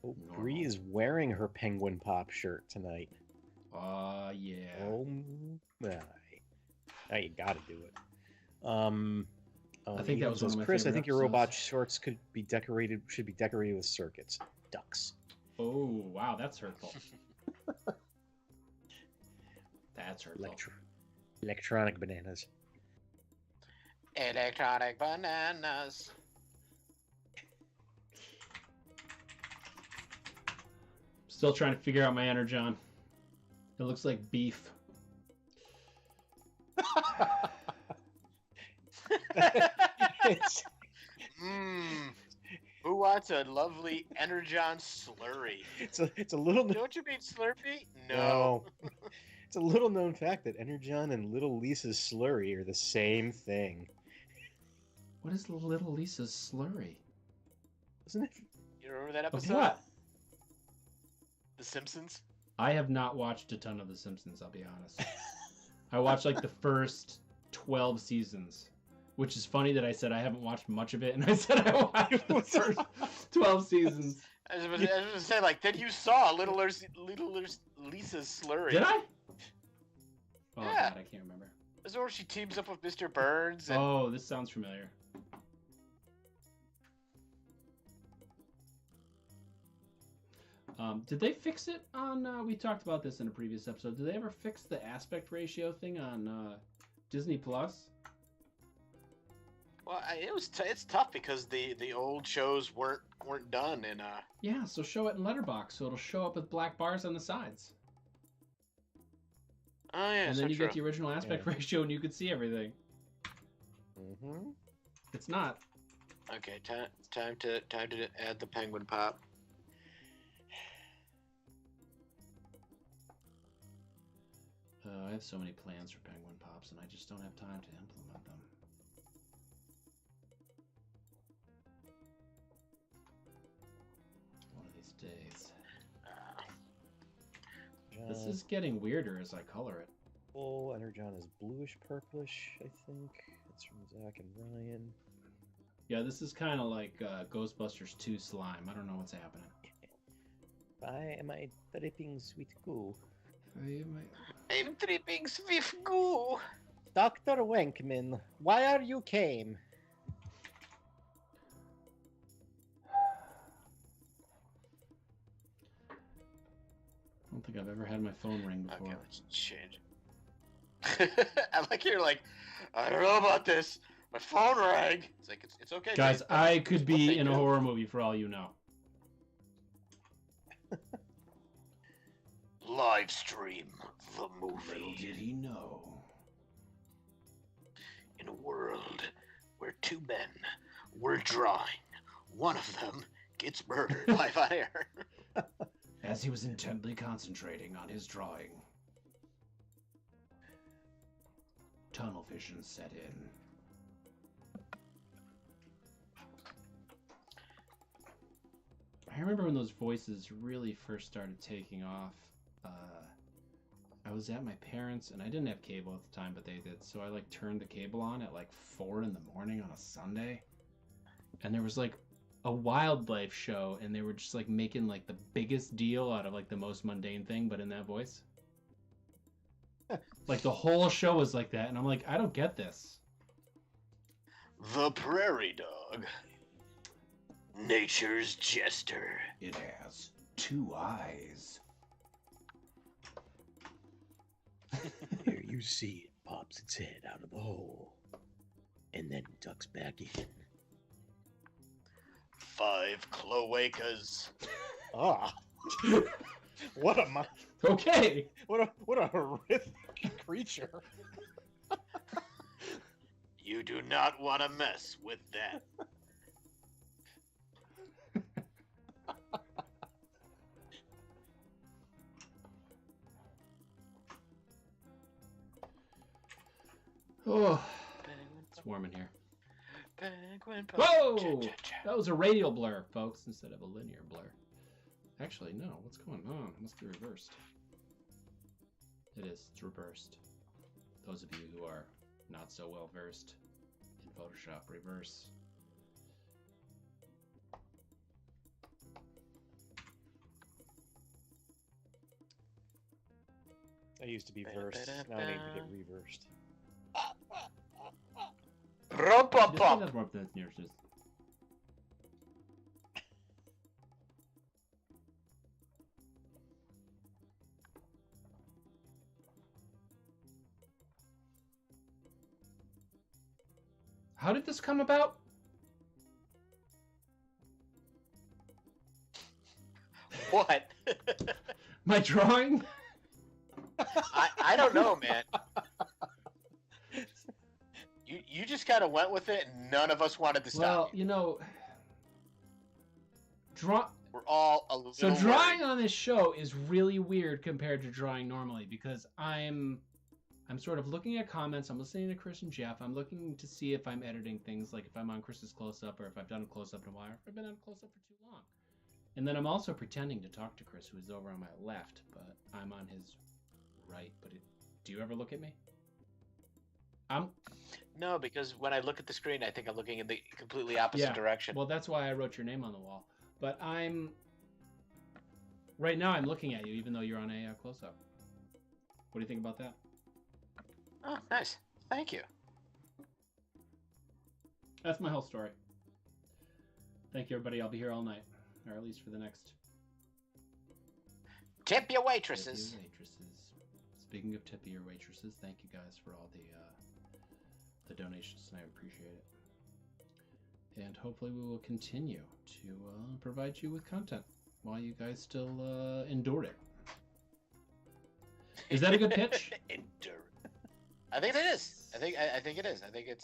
Oh, Bree is wearing her penguin pop shirt tonight. Yeah. Oh my! Now you gotta do it. I think that was one of my Chris. I favorite think your episodes. robot shorts should be decorated with circuits, ducks. Oh wow, that's hurtful. That's hurtful. Electronic bananas. Electronic bananas. Still trying to figure out my Energon. It looks like beef. Who wants a lovely Energon slurry? It's a little. Don't you mean Slurpee? No. It's a little known fact that Energon and Little Lisa's slurry are the same thing. What is Little Lisa's slurry? Isn't it? You remember that Of episode? what? The Simpsons? I have not watched a ton of The Simpsons, I'll be honest. I watched like the first 12 seasons. Which is funny that I said I haven't watched much of it, and I said I watched the first 12 seasons. I was going to say, like, then you saw Little Lisa's slurry. Did I? Oh, Yeah. God, I can't remember. This is where she teams up with Mr. Burns. And... Oh, this sounds familiar. Did they fix it on, we talked about this in a previous episode, did they ever fix the aspect ratio thing on Disney Plus? Well, it's tough because the old shows weren't done in Yeah, so show it in letterbox, so it'll show up with black bars on the sides. Oh yeah, and so then you true. get the original aspect ratio and you can see everything. Mm-hmm. It's not. Okay, time to add the penguin pop. I have so many plans for penguin pops and I just don't have time to implement them. One of these days. This is getting weirder as I color it. Full Energon is bluish purplish, I think. It's from Zach and Ryan. Yeah, this is kind of like Ghostbusters 2 slime. I don't know what's happening. Why am I dripping sweet goo? I'm dripping swift goo. Dr. Wenkman, why are you came? I don't think I've ever had my phone ring before. Okay, let's change it. I like you're like, I don't know about this. My phone rang. It's like it's okay. Guys, Dave. I could That's what be they in a do. horror movie for all you know. Live stream the movie. Little did he know. In a world where two men were drawing, one of them gets murdered live on air. As he was intently concentrating on his drawing, tunnel vision set in. I remember when those voices really first started taking off. I was at my parents' and I didn't have cable at the time, but they did. So I like turned the cable on at like 4 in the morning on a Sunday. And there was like a wildlife show and they were just like making like the biggest deal out of like the most mundane thing, but in that voice. Like the whole show was like that. And I'm like, I don't get this. The prairie dog. Nature's jester. It has 2 eyes. Here you see it pops its head out of the hole and then ducks back in. 5 cloacas. Ah. What a Okay. What a horrific creature. You do not want to mess with that. Oh, it's warm in here. Penguin Whoa! That was a radial blur, folks, instead of a linear blur. Actually, no. What's going on? It must be reversed. It is. It's reversed. Those of you who are not so well versed in Photoshop, reverse. I used to be versed. Now I need to get reversed. Rumpa This pump. has more than yours is. How did this come about? What? My drawing? I don't know, man. You just kind of went with it, and none of us wanted to stop. Well, you know, We're all a little. So drawing worried. on this show is really weird compared to drawing normally because I'm sort of looking at comments, I'm listening to Chris and Jeff, I'm looking to see if I'm editing things, like if I'm on Chris's close-up or if I've done a close-up in a while, or if I've been on a close-up for too long. And then I'm also pretending to talk to Chris, who is over on my left, but I'm on his right. But do you ever look at me? No, because when I look at the screen, I think I'm looking in the completely opposite direction. Well, that's why I wrote your name on the wall. But right now I'm looking at you, even though you're on a close-up. What do you think about that? Oh, nice. Thank you. That's my whole story. Thank you, everybody. I'll be here all night, or at least for the next. Tip your waitresses. Tip your waitresses. Speaking of tip your waitresses, thank you guys for all the donations tonight. I appreciate it. And hopefully we will continue to provide you with content while you guys still endure it. Is that a good pitch? Endure. I think it is. I think it is. I think it.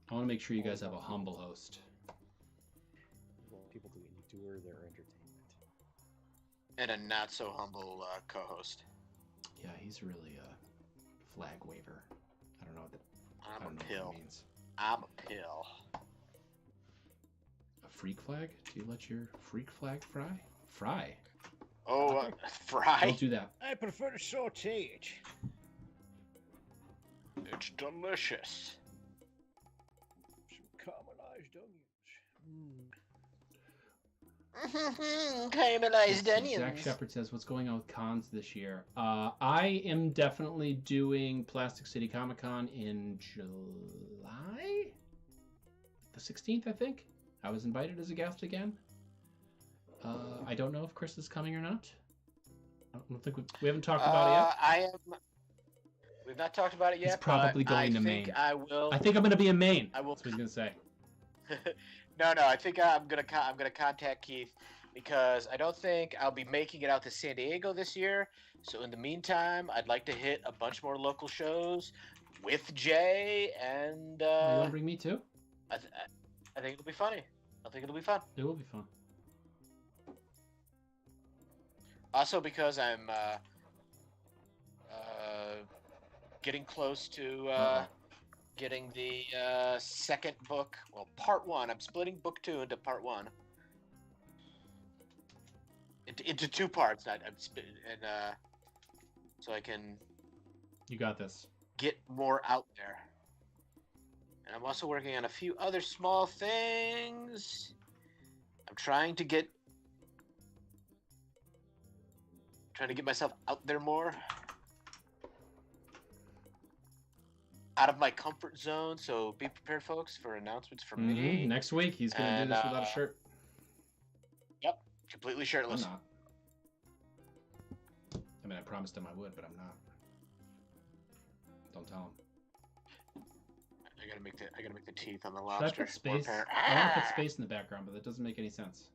I want to make sure you guys have a humble host. Well, people to endure their entertainment. And a not so humble co-host. Yeah, he's really a flag waver. I don't know what that. I'm I don't a know pill. what that means. I'm a pill. A freak flag? Do you let your freak flag fry? Fry. Oh, fry? Don't do that. I prefer to saute it. It's delicious. Some caramelized onions. Caramelized onions. Zach Shepard says, "What's going on with cons this year?" I am definitely doing Plastic City Comic Con in July, the 16th, I think. I was invited as a guest again. I don't know if Chris is coming or not. I don't think we haven't talked about it yet. We've not talked about it yet. He's probably going to Maine. I will. I think I'm going to be in Maine. I will. That's what he's going to say. No. I think I'm gonna contact Keith because I don't think I'll be making it out to San Diego this year. So in the meantime, I'd like to hit a bunch more local shows with Jay and. You want to bring me too? I think it'll be funny. I think it'll be fun. It will be fun. Also because I'm getting close to getting the second book. Well, part one. I'm splitting book 2 into part 1. Into 2 parts. So I can. You got this. Get more out there. And I'm also working on a few other small things. I'm trying to get myself out there more. Out of my comfort zone, so be prepared, folks, for announcements from me. Next week, he's going to do this without a shirt. Yep, completely shirtless. I'm not. I mean, I promised him I would, but I'm not. Don't tell him. I gotta make the teeth on the Should lobster. I put space? I want to put space in the background, but that doesn't make any sense.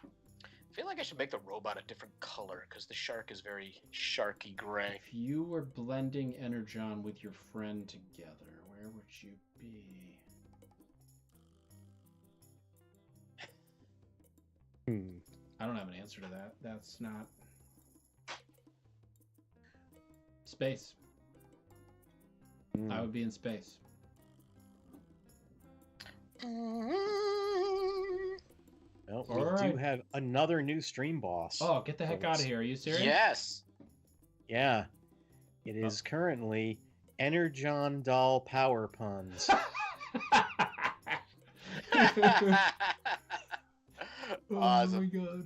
I feel like I should make the robot a different color because the shark is very sharky gray. If you were blending Energon with your friend together, where would you be? I don't have an answer to that. That's not... Space. I would be in space. Well, we do have another new stream boss. Oh, get the heck out of here. Are you serious? Yes. Yeah. It is currently Energon Doll Power Puns. Oh Awesome. my god.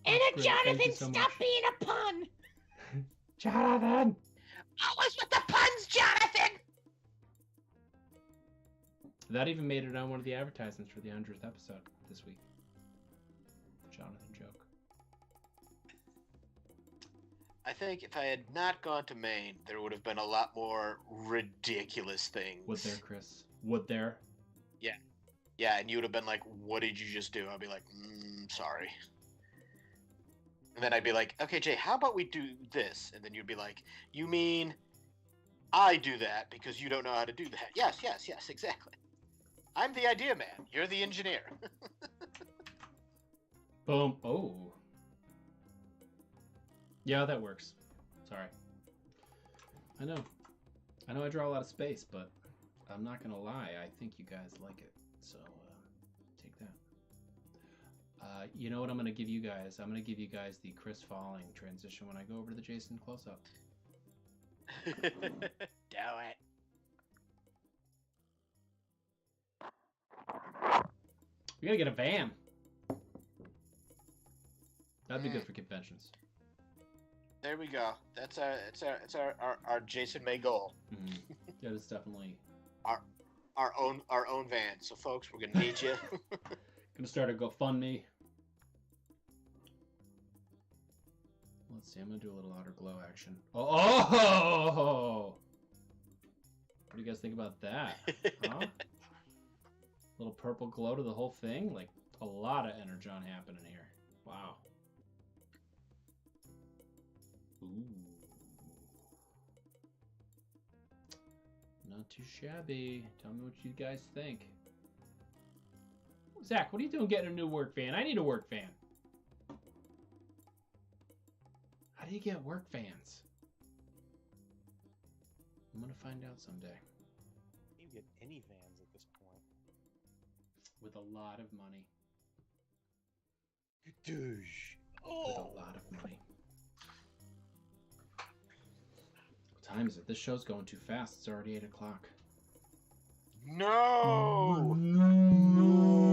Anna, Jonathan, stop being a pun! Jonathan! Always with the puns, Jonathan! That even made it on one of the advertisements for the 100th episode this week. The Jonathan joke. I think if I had not gone to Maine, there would have been a lot more ridiculous things. Would there, Chris? Would there? Yeah. Yeah, and you would have been like, what did you just do? I'd be like, sorry. And then I'd be like, okay, Jay, how about we do this? And then you'd be like, you mean I do that because you don't know how to do that? Yes, exactly. I'm the idea man. You're the engineer. Boom. Oh. Yeah, that works. Sorry. I know I draw a lot of space, but I'm not going to lie. I think you guys like it. So, take You know what I'm gonna give you guys? I'm gonna give you guys the Chris Falling transition when I go over to the Jason close-up. Do it. We gotta get a van. That'd be good for conventions. There we go. That's our Jason May goal. Mm-hmm. That is definitely Our own van. So folks, we're gonna need you. gonna start a GoFundMe. Let's see. I'm gonna do a little outer glow action. Oh! What do you guys think about that? Huh? Little purple glow to the whole thing. Like a lot of energon happening here. Wow. Ooh. Not too shabby. Tell me what you guys think. Zach, what are you doing getting a new work van? I need a work van. How do you get work vans? I'm gonna find out someday. You can get any vans at this point. With a lot of money. Douche. With a lot of money. What time is it? This show's going too fast. It's already 8 o'clock. No. No.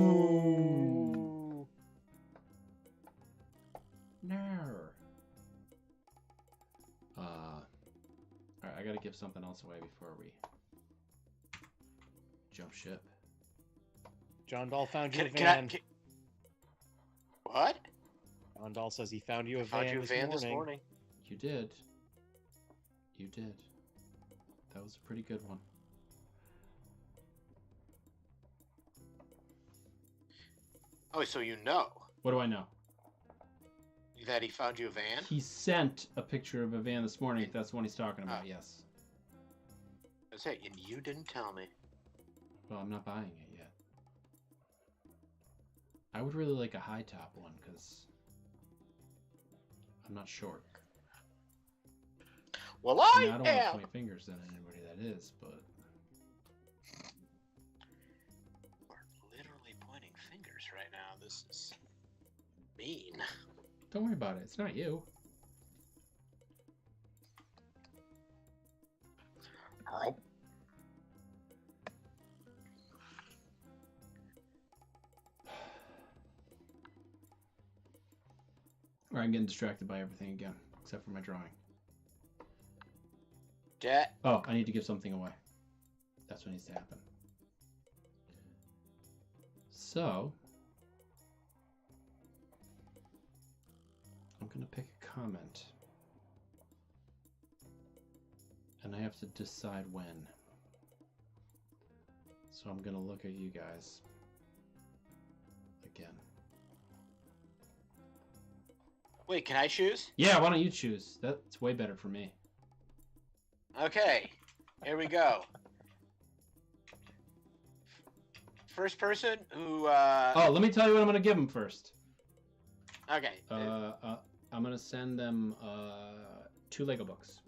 Alright, I gotta give something else away before we jump ship. John Dahl found you a Can van. What? John Dahl says he found you a Found van, you a van this morning. You did. You did. That was a pretty good one. Oh, so you know What do I know? that he found you a van? He sent a picture of a van this morning, if that's the one he's talking about, yes. That's it, and you didn't tell me. Well, I'm not buying it yet. I would really like a high top one, because I'm not short. Well, I I don't want to am. point fingers at anybody that is, but... We're literally pointing fingers right now. This is mean. Don't worry about it. It's not you. Or I'm getting distracted by everything again, except for my drawing. Jet. Oh, I need to give something away. That's what needs to happen. So, I'm going to pick a comment. And I have to decide when. So I'm going to look at you guys again. Wait, can I choose? Yeah, why don't you choose? That's way better for me. Okay, here we go. First person who. Oh, let me tell you what I'm going to give them first. Okay. I'm going to send them 2 Lego books.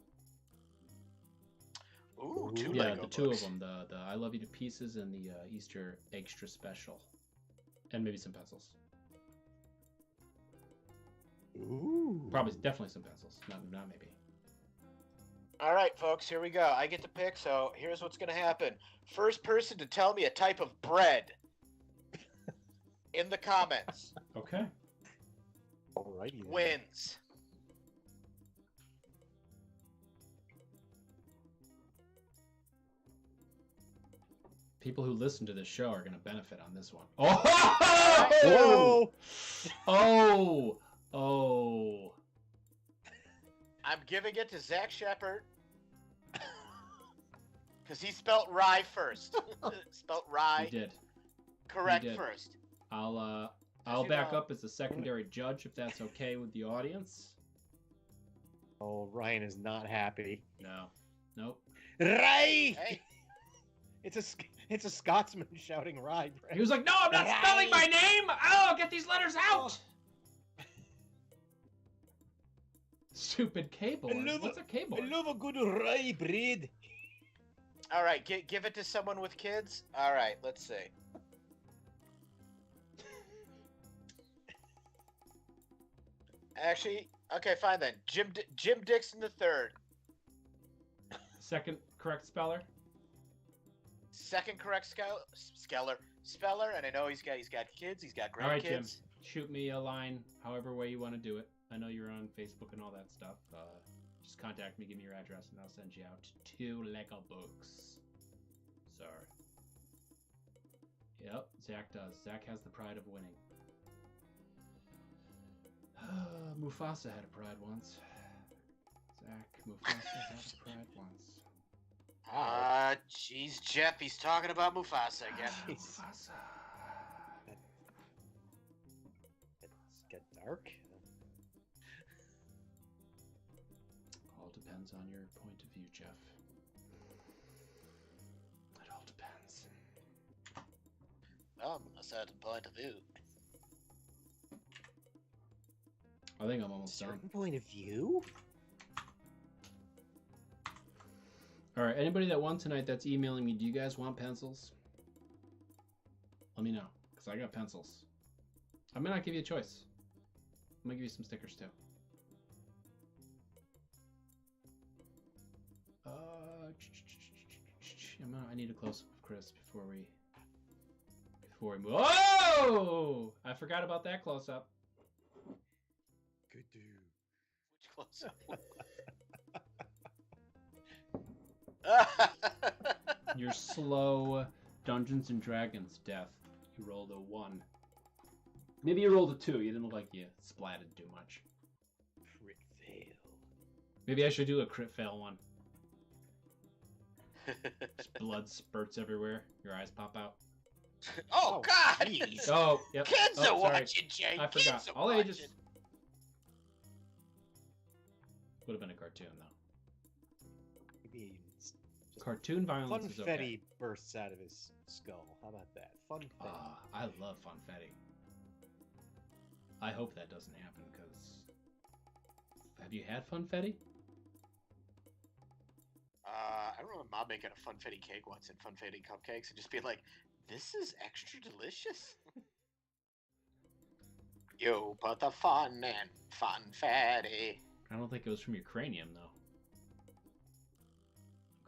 Ooh, 2 yeah, Lego the books. 2 of them. The I Love You to Pieces and the Easter Extra Special. And maybe some pencils. Ooh. Probably, definitely some pencils. Not maybe. All right, folks, here we go. I get to pick, so here's what's going to happen. First person to tell me a type of bread in the comments Okay. Alrighty then. wins. People who listen to this show are going to benefit on this one. Oh! Whoa! Oh! I'm giving it to Zach Shepard because he spelt rye first. Spelt rye You did. correct You did. first. I'll you back know. up as a secondary judge if that's okay with the audience. Oh, Ryan is not happy. No. Nope. Rye! Hey, It's a Scotsman shouting rye bread. He was like, "No, I'm not spelling my name. Oh, get these letters out." Stupid keyboard. What's a keyboard? I love a good rye bread. all right, give it to someone with kids. All right, let's see. Actually, okay, fine then. Jim Dixon the third. Second correct speller. Second correct speller, and I know he's got kids. He's got All right, Jim. grandkids. Shoot me a line, however way you want to do it. I know you're on Facebook and all that stuff. Just contact me, give me your address, and I'll send you out 2 Lego books. Sorry. Yep, Zach does. Zach has the pride of winning. Mufasa had a pride once. Zach, Mufasa had a pride once. Jeez, Jeff, he's talking about Mufasa again. Mufasa. It's get dark. All depends on your point of view, Jeff. It all depends. From a certain point of view. I think I'm almost done. Certain point of view. All right, anybody that won tonight that's emailing me, do you guys want pencils? Let me know, because I got pencils. I may not give you a choice. I'm going to give you some stickers, too. I need a close-up of Chris before we move. Oh! I forgot about that close-up. Good dude. Which close-up? Your slow Dungeons and Dragons death. You rolled a 1. Maybe you rolled a 2. You didn't look like you splatted too much. Crit fail. Maybe I should do a crit fail one. Just blood spurts everywhere. Your eyes pop out. Oh, God! Oh, yep. Kids oh, are sorry. watching, Jay. I Kids forgot. are All watching. ages. Would have been a cartoon, though. Maybe just Cartoon violence is funfetti okay. bursts out of his skull. How about that? Funfetti. I love funfetti. I hope that doesn't happen, because... Have you had funfetti? I remember Mom making a funfetti cake once and funfetti cupcakes and just being like, this is extra delicious. You put the fun in funfetti. I don't think it was from your cranium, though.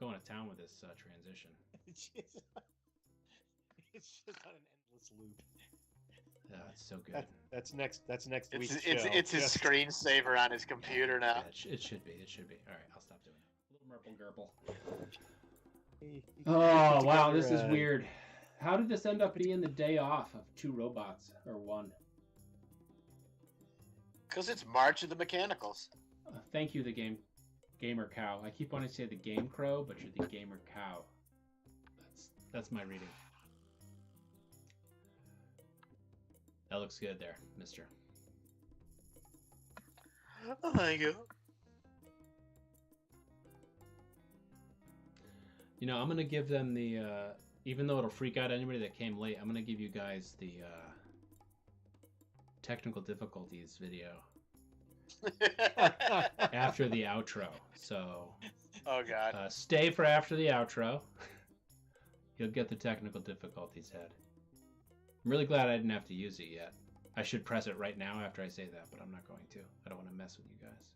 I'm going to town with this transition. It's just on an endless loop. It's so good. That's next week's show. It's his screensaver on his computer now. Yeah, it should be. It should be. All right, I'll stop doing it. Little Merple Gerbil. Oh wow, this is weird. How did this end up being the day off of 2 robots or 1? Because it's March of the Mechanicals. Thank you, the gamer cow. I keep wanting to say the game crow, but you're the gamer cow. That's my reading. That looks good there, mister. Oh, thank you. You know, I'm going to give them the, even though it'll freak out anybody that came late, I'm going to give you guys the technical difficulties video after the outro. So, oh, God. Stay for after the outro. You'll get the technical difficulties head. I'm really glad I didn't have to use it yet. I should press it right now after I say that, but I'm not going to. I don't want to mess with you guys.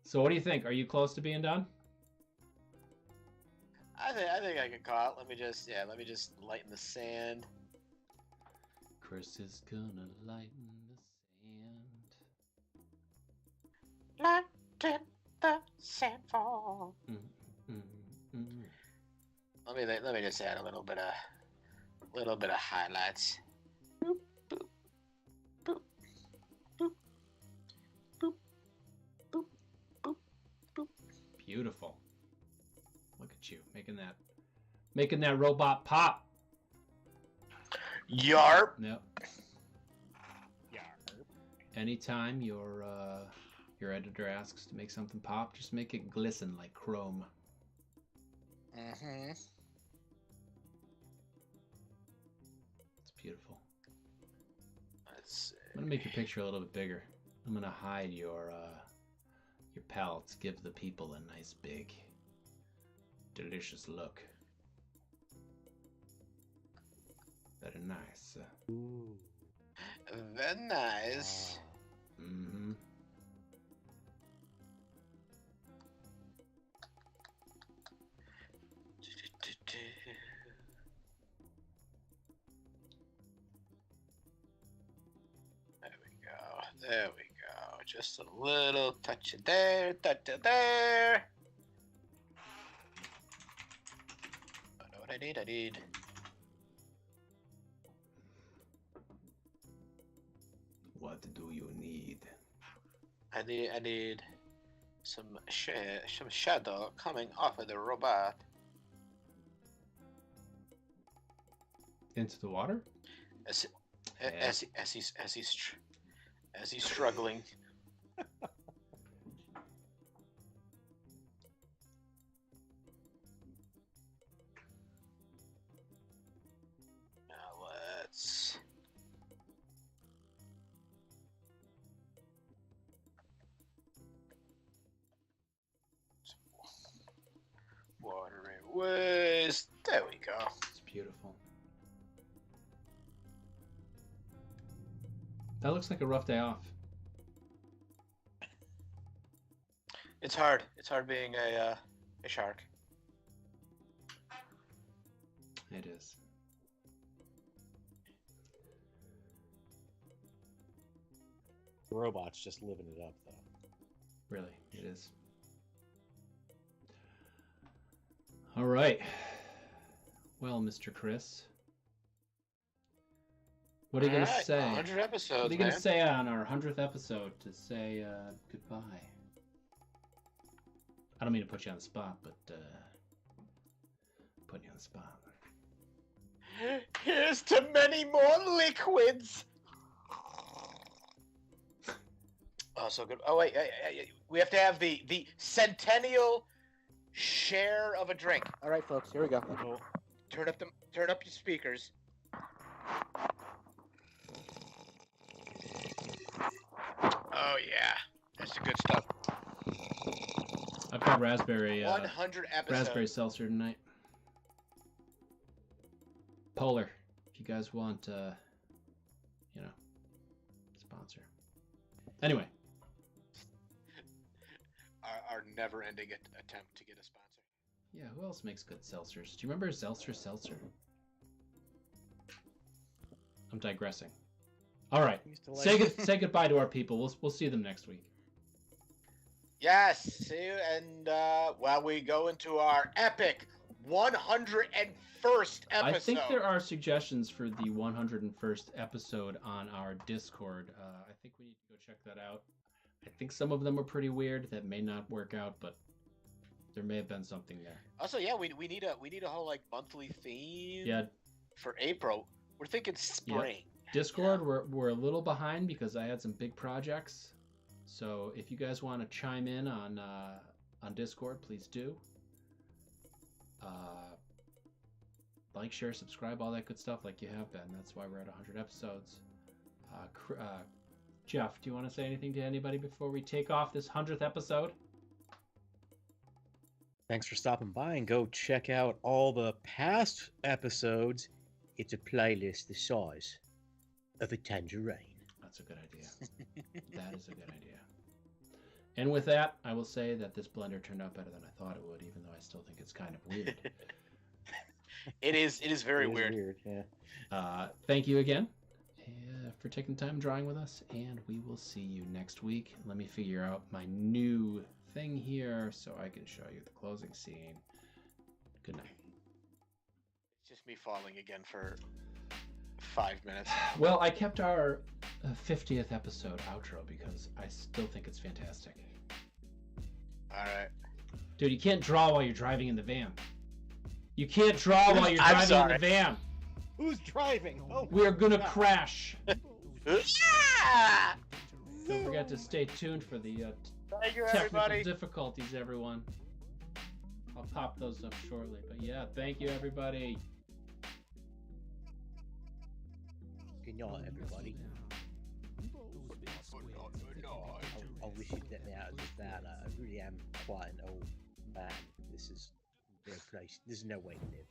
So what do you think? Are you close to being done? I think I can call it. Let me just lighten the sand. Chris is gonna lighten the sand. Lighten the sand fall. Let me just add a little bit of highlights. Boop, boop, boop, boop, boop, boop, boop, boop. Beautiful. Look at you making that robot pop. Yarp. Yep. Yarp. Anytime your editor asks to make something pop, just make it glisten like chrome. Mm-hmm. It's beautiful. I'm gonna make your picture a little bit bigger. I'm gonna hide your pellets. Give the people a nice big, delicious look. Very nice. Ooh. Very nice. Mm-hmm. There we go. Just a little touch of there, touch of there. I know what I need. What do you need? I need some shadow coming off of the robot. Into the water? As he's struggling. Now let's water it ways. There we go. It's beautiful. That looks like a rough day off. It's hard. It's hard being a shark. It is. The robot's just living it up, though. Really, it is. All right. Well, Mr. Chris, what are you going to say? 100 episodes, What are you going to say on our 100th episode to say goodbye? I don't mean to put you on the spot, but putting you on the spot. Here's to many more liquids. Oh, so good. Oh wait, we have to have the centennial share of a drink. All right, folks, here we go. Turn up your speakers. Oh yeah, that's the good stuff. I've got raspberry. 100 episodes. Raspberry seltzer tonight. Polar, if you guys want, sponsor. Anyway. Our never-ending attempt to get a sponsor. Yeah, who else makes good seltzers? Do you remember Seltzer? I'm digressing. All right, say goodbye to our people. We'll see them next week. Yes, see you, and while we go into our epic 101st episode. I think there are suggestions for the 101st episode on our Discord. I think we need to go check that out. I think some of them are pretty weird. That may not work out, but there may have been something there. Also, yeah, we need a whole like monthly theme. Yeah. For April, we're thinking spring. Yep. Discord, we're a little behind because I had some big projects. So if you guys want to chime in on Discord, please do. Like, share, subscribe, all that good stuff like you have been. That's why we're at 100 episodes. Jeff, do you want to say anything to anybody before we take off this 100th episode? Thanks for stopping by, and go check out all the past episodes. It's a playlist the size of a tangerine. That's a good idea. That is a good idea. And with that, I will say that this blender turned out better than I thought it would, even though I still think it's kind of weird. It is very weird. Yeah. Thank you again for taking time drawing with us, and we will see you next week. Let me figure out my new thing here so I can show you the closing scene. Good night. It's just me falling again for 5 minutes. Well, I kept our 50th episode outro because I still think it's fantastic. All right. Dude, you can't draw while you're driving in the van. You can't draw while you're driving in the van. Who's driving? Oh, we are gonna crash. Yeah! Don't forget to stay tuned for the Thank you, technical everybody. difficulties, everyone. I'll pop those up shortly. But yeah, thank you, everybody. Good night, everybody. I wish you'd let me out of this van. I really am quite an old man. This is no place. There's no way to live.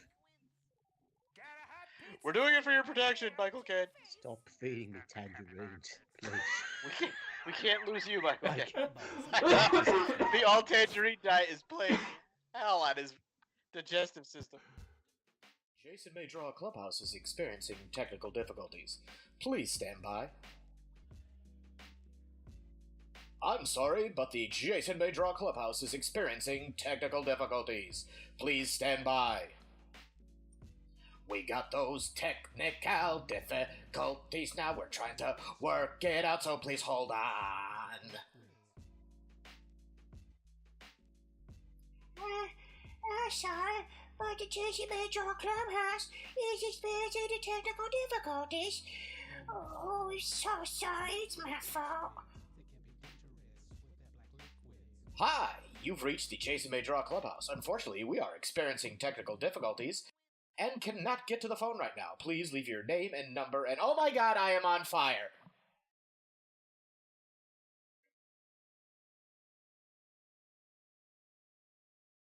We're doing it for your protection, Michael Caine. Stop feeding me tangerines, please. We can't lose you, Michael I Caine. The all tangerine diet is playing hell on his digestive system. Jason May Draw Clubhouse is experiencing technical difficulties. Please stand by. I'm sorry, but the Jason May Draw Clubhouse is experiencing technical difficulties. Please stand by. We got those technical difficulties now. We're trying to work it out, so please hold on. Sorry, but the Jason May Draw Clubhouse is experiencing the technical difficulties. Oh, I'm so sorry. It's my fault. Hi, you've reached the Jason May Draw Clubhouse. Unfortunately, we are experiencing technical difficulties and cannot get to the phone right now. Please leave your name and number, and oh my god, I am on fire.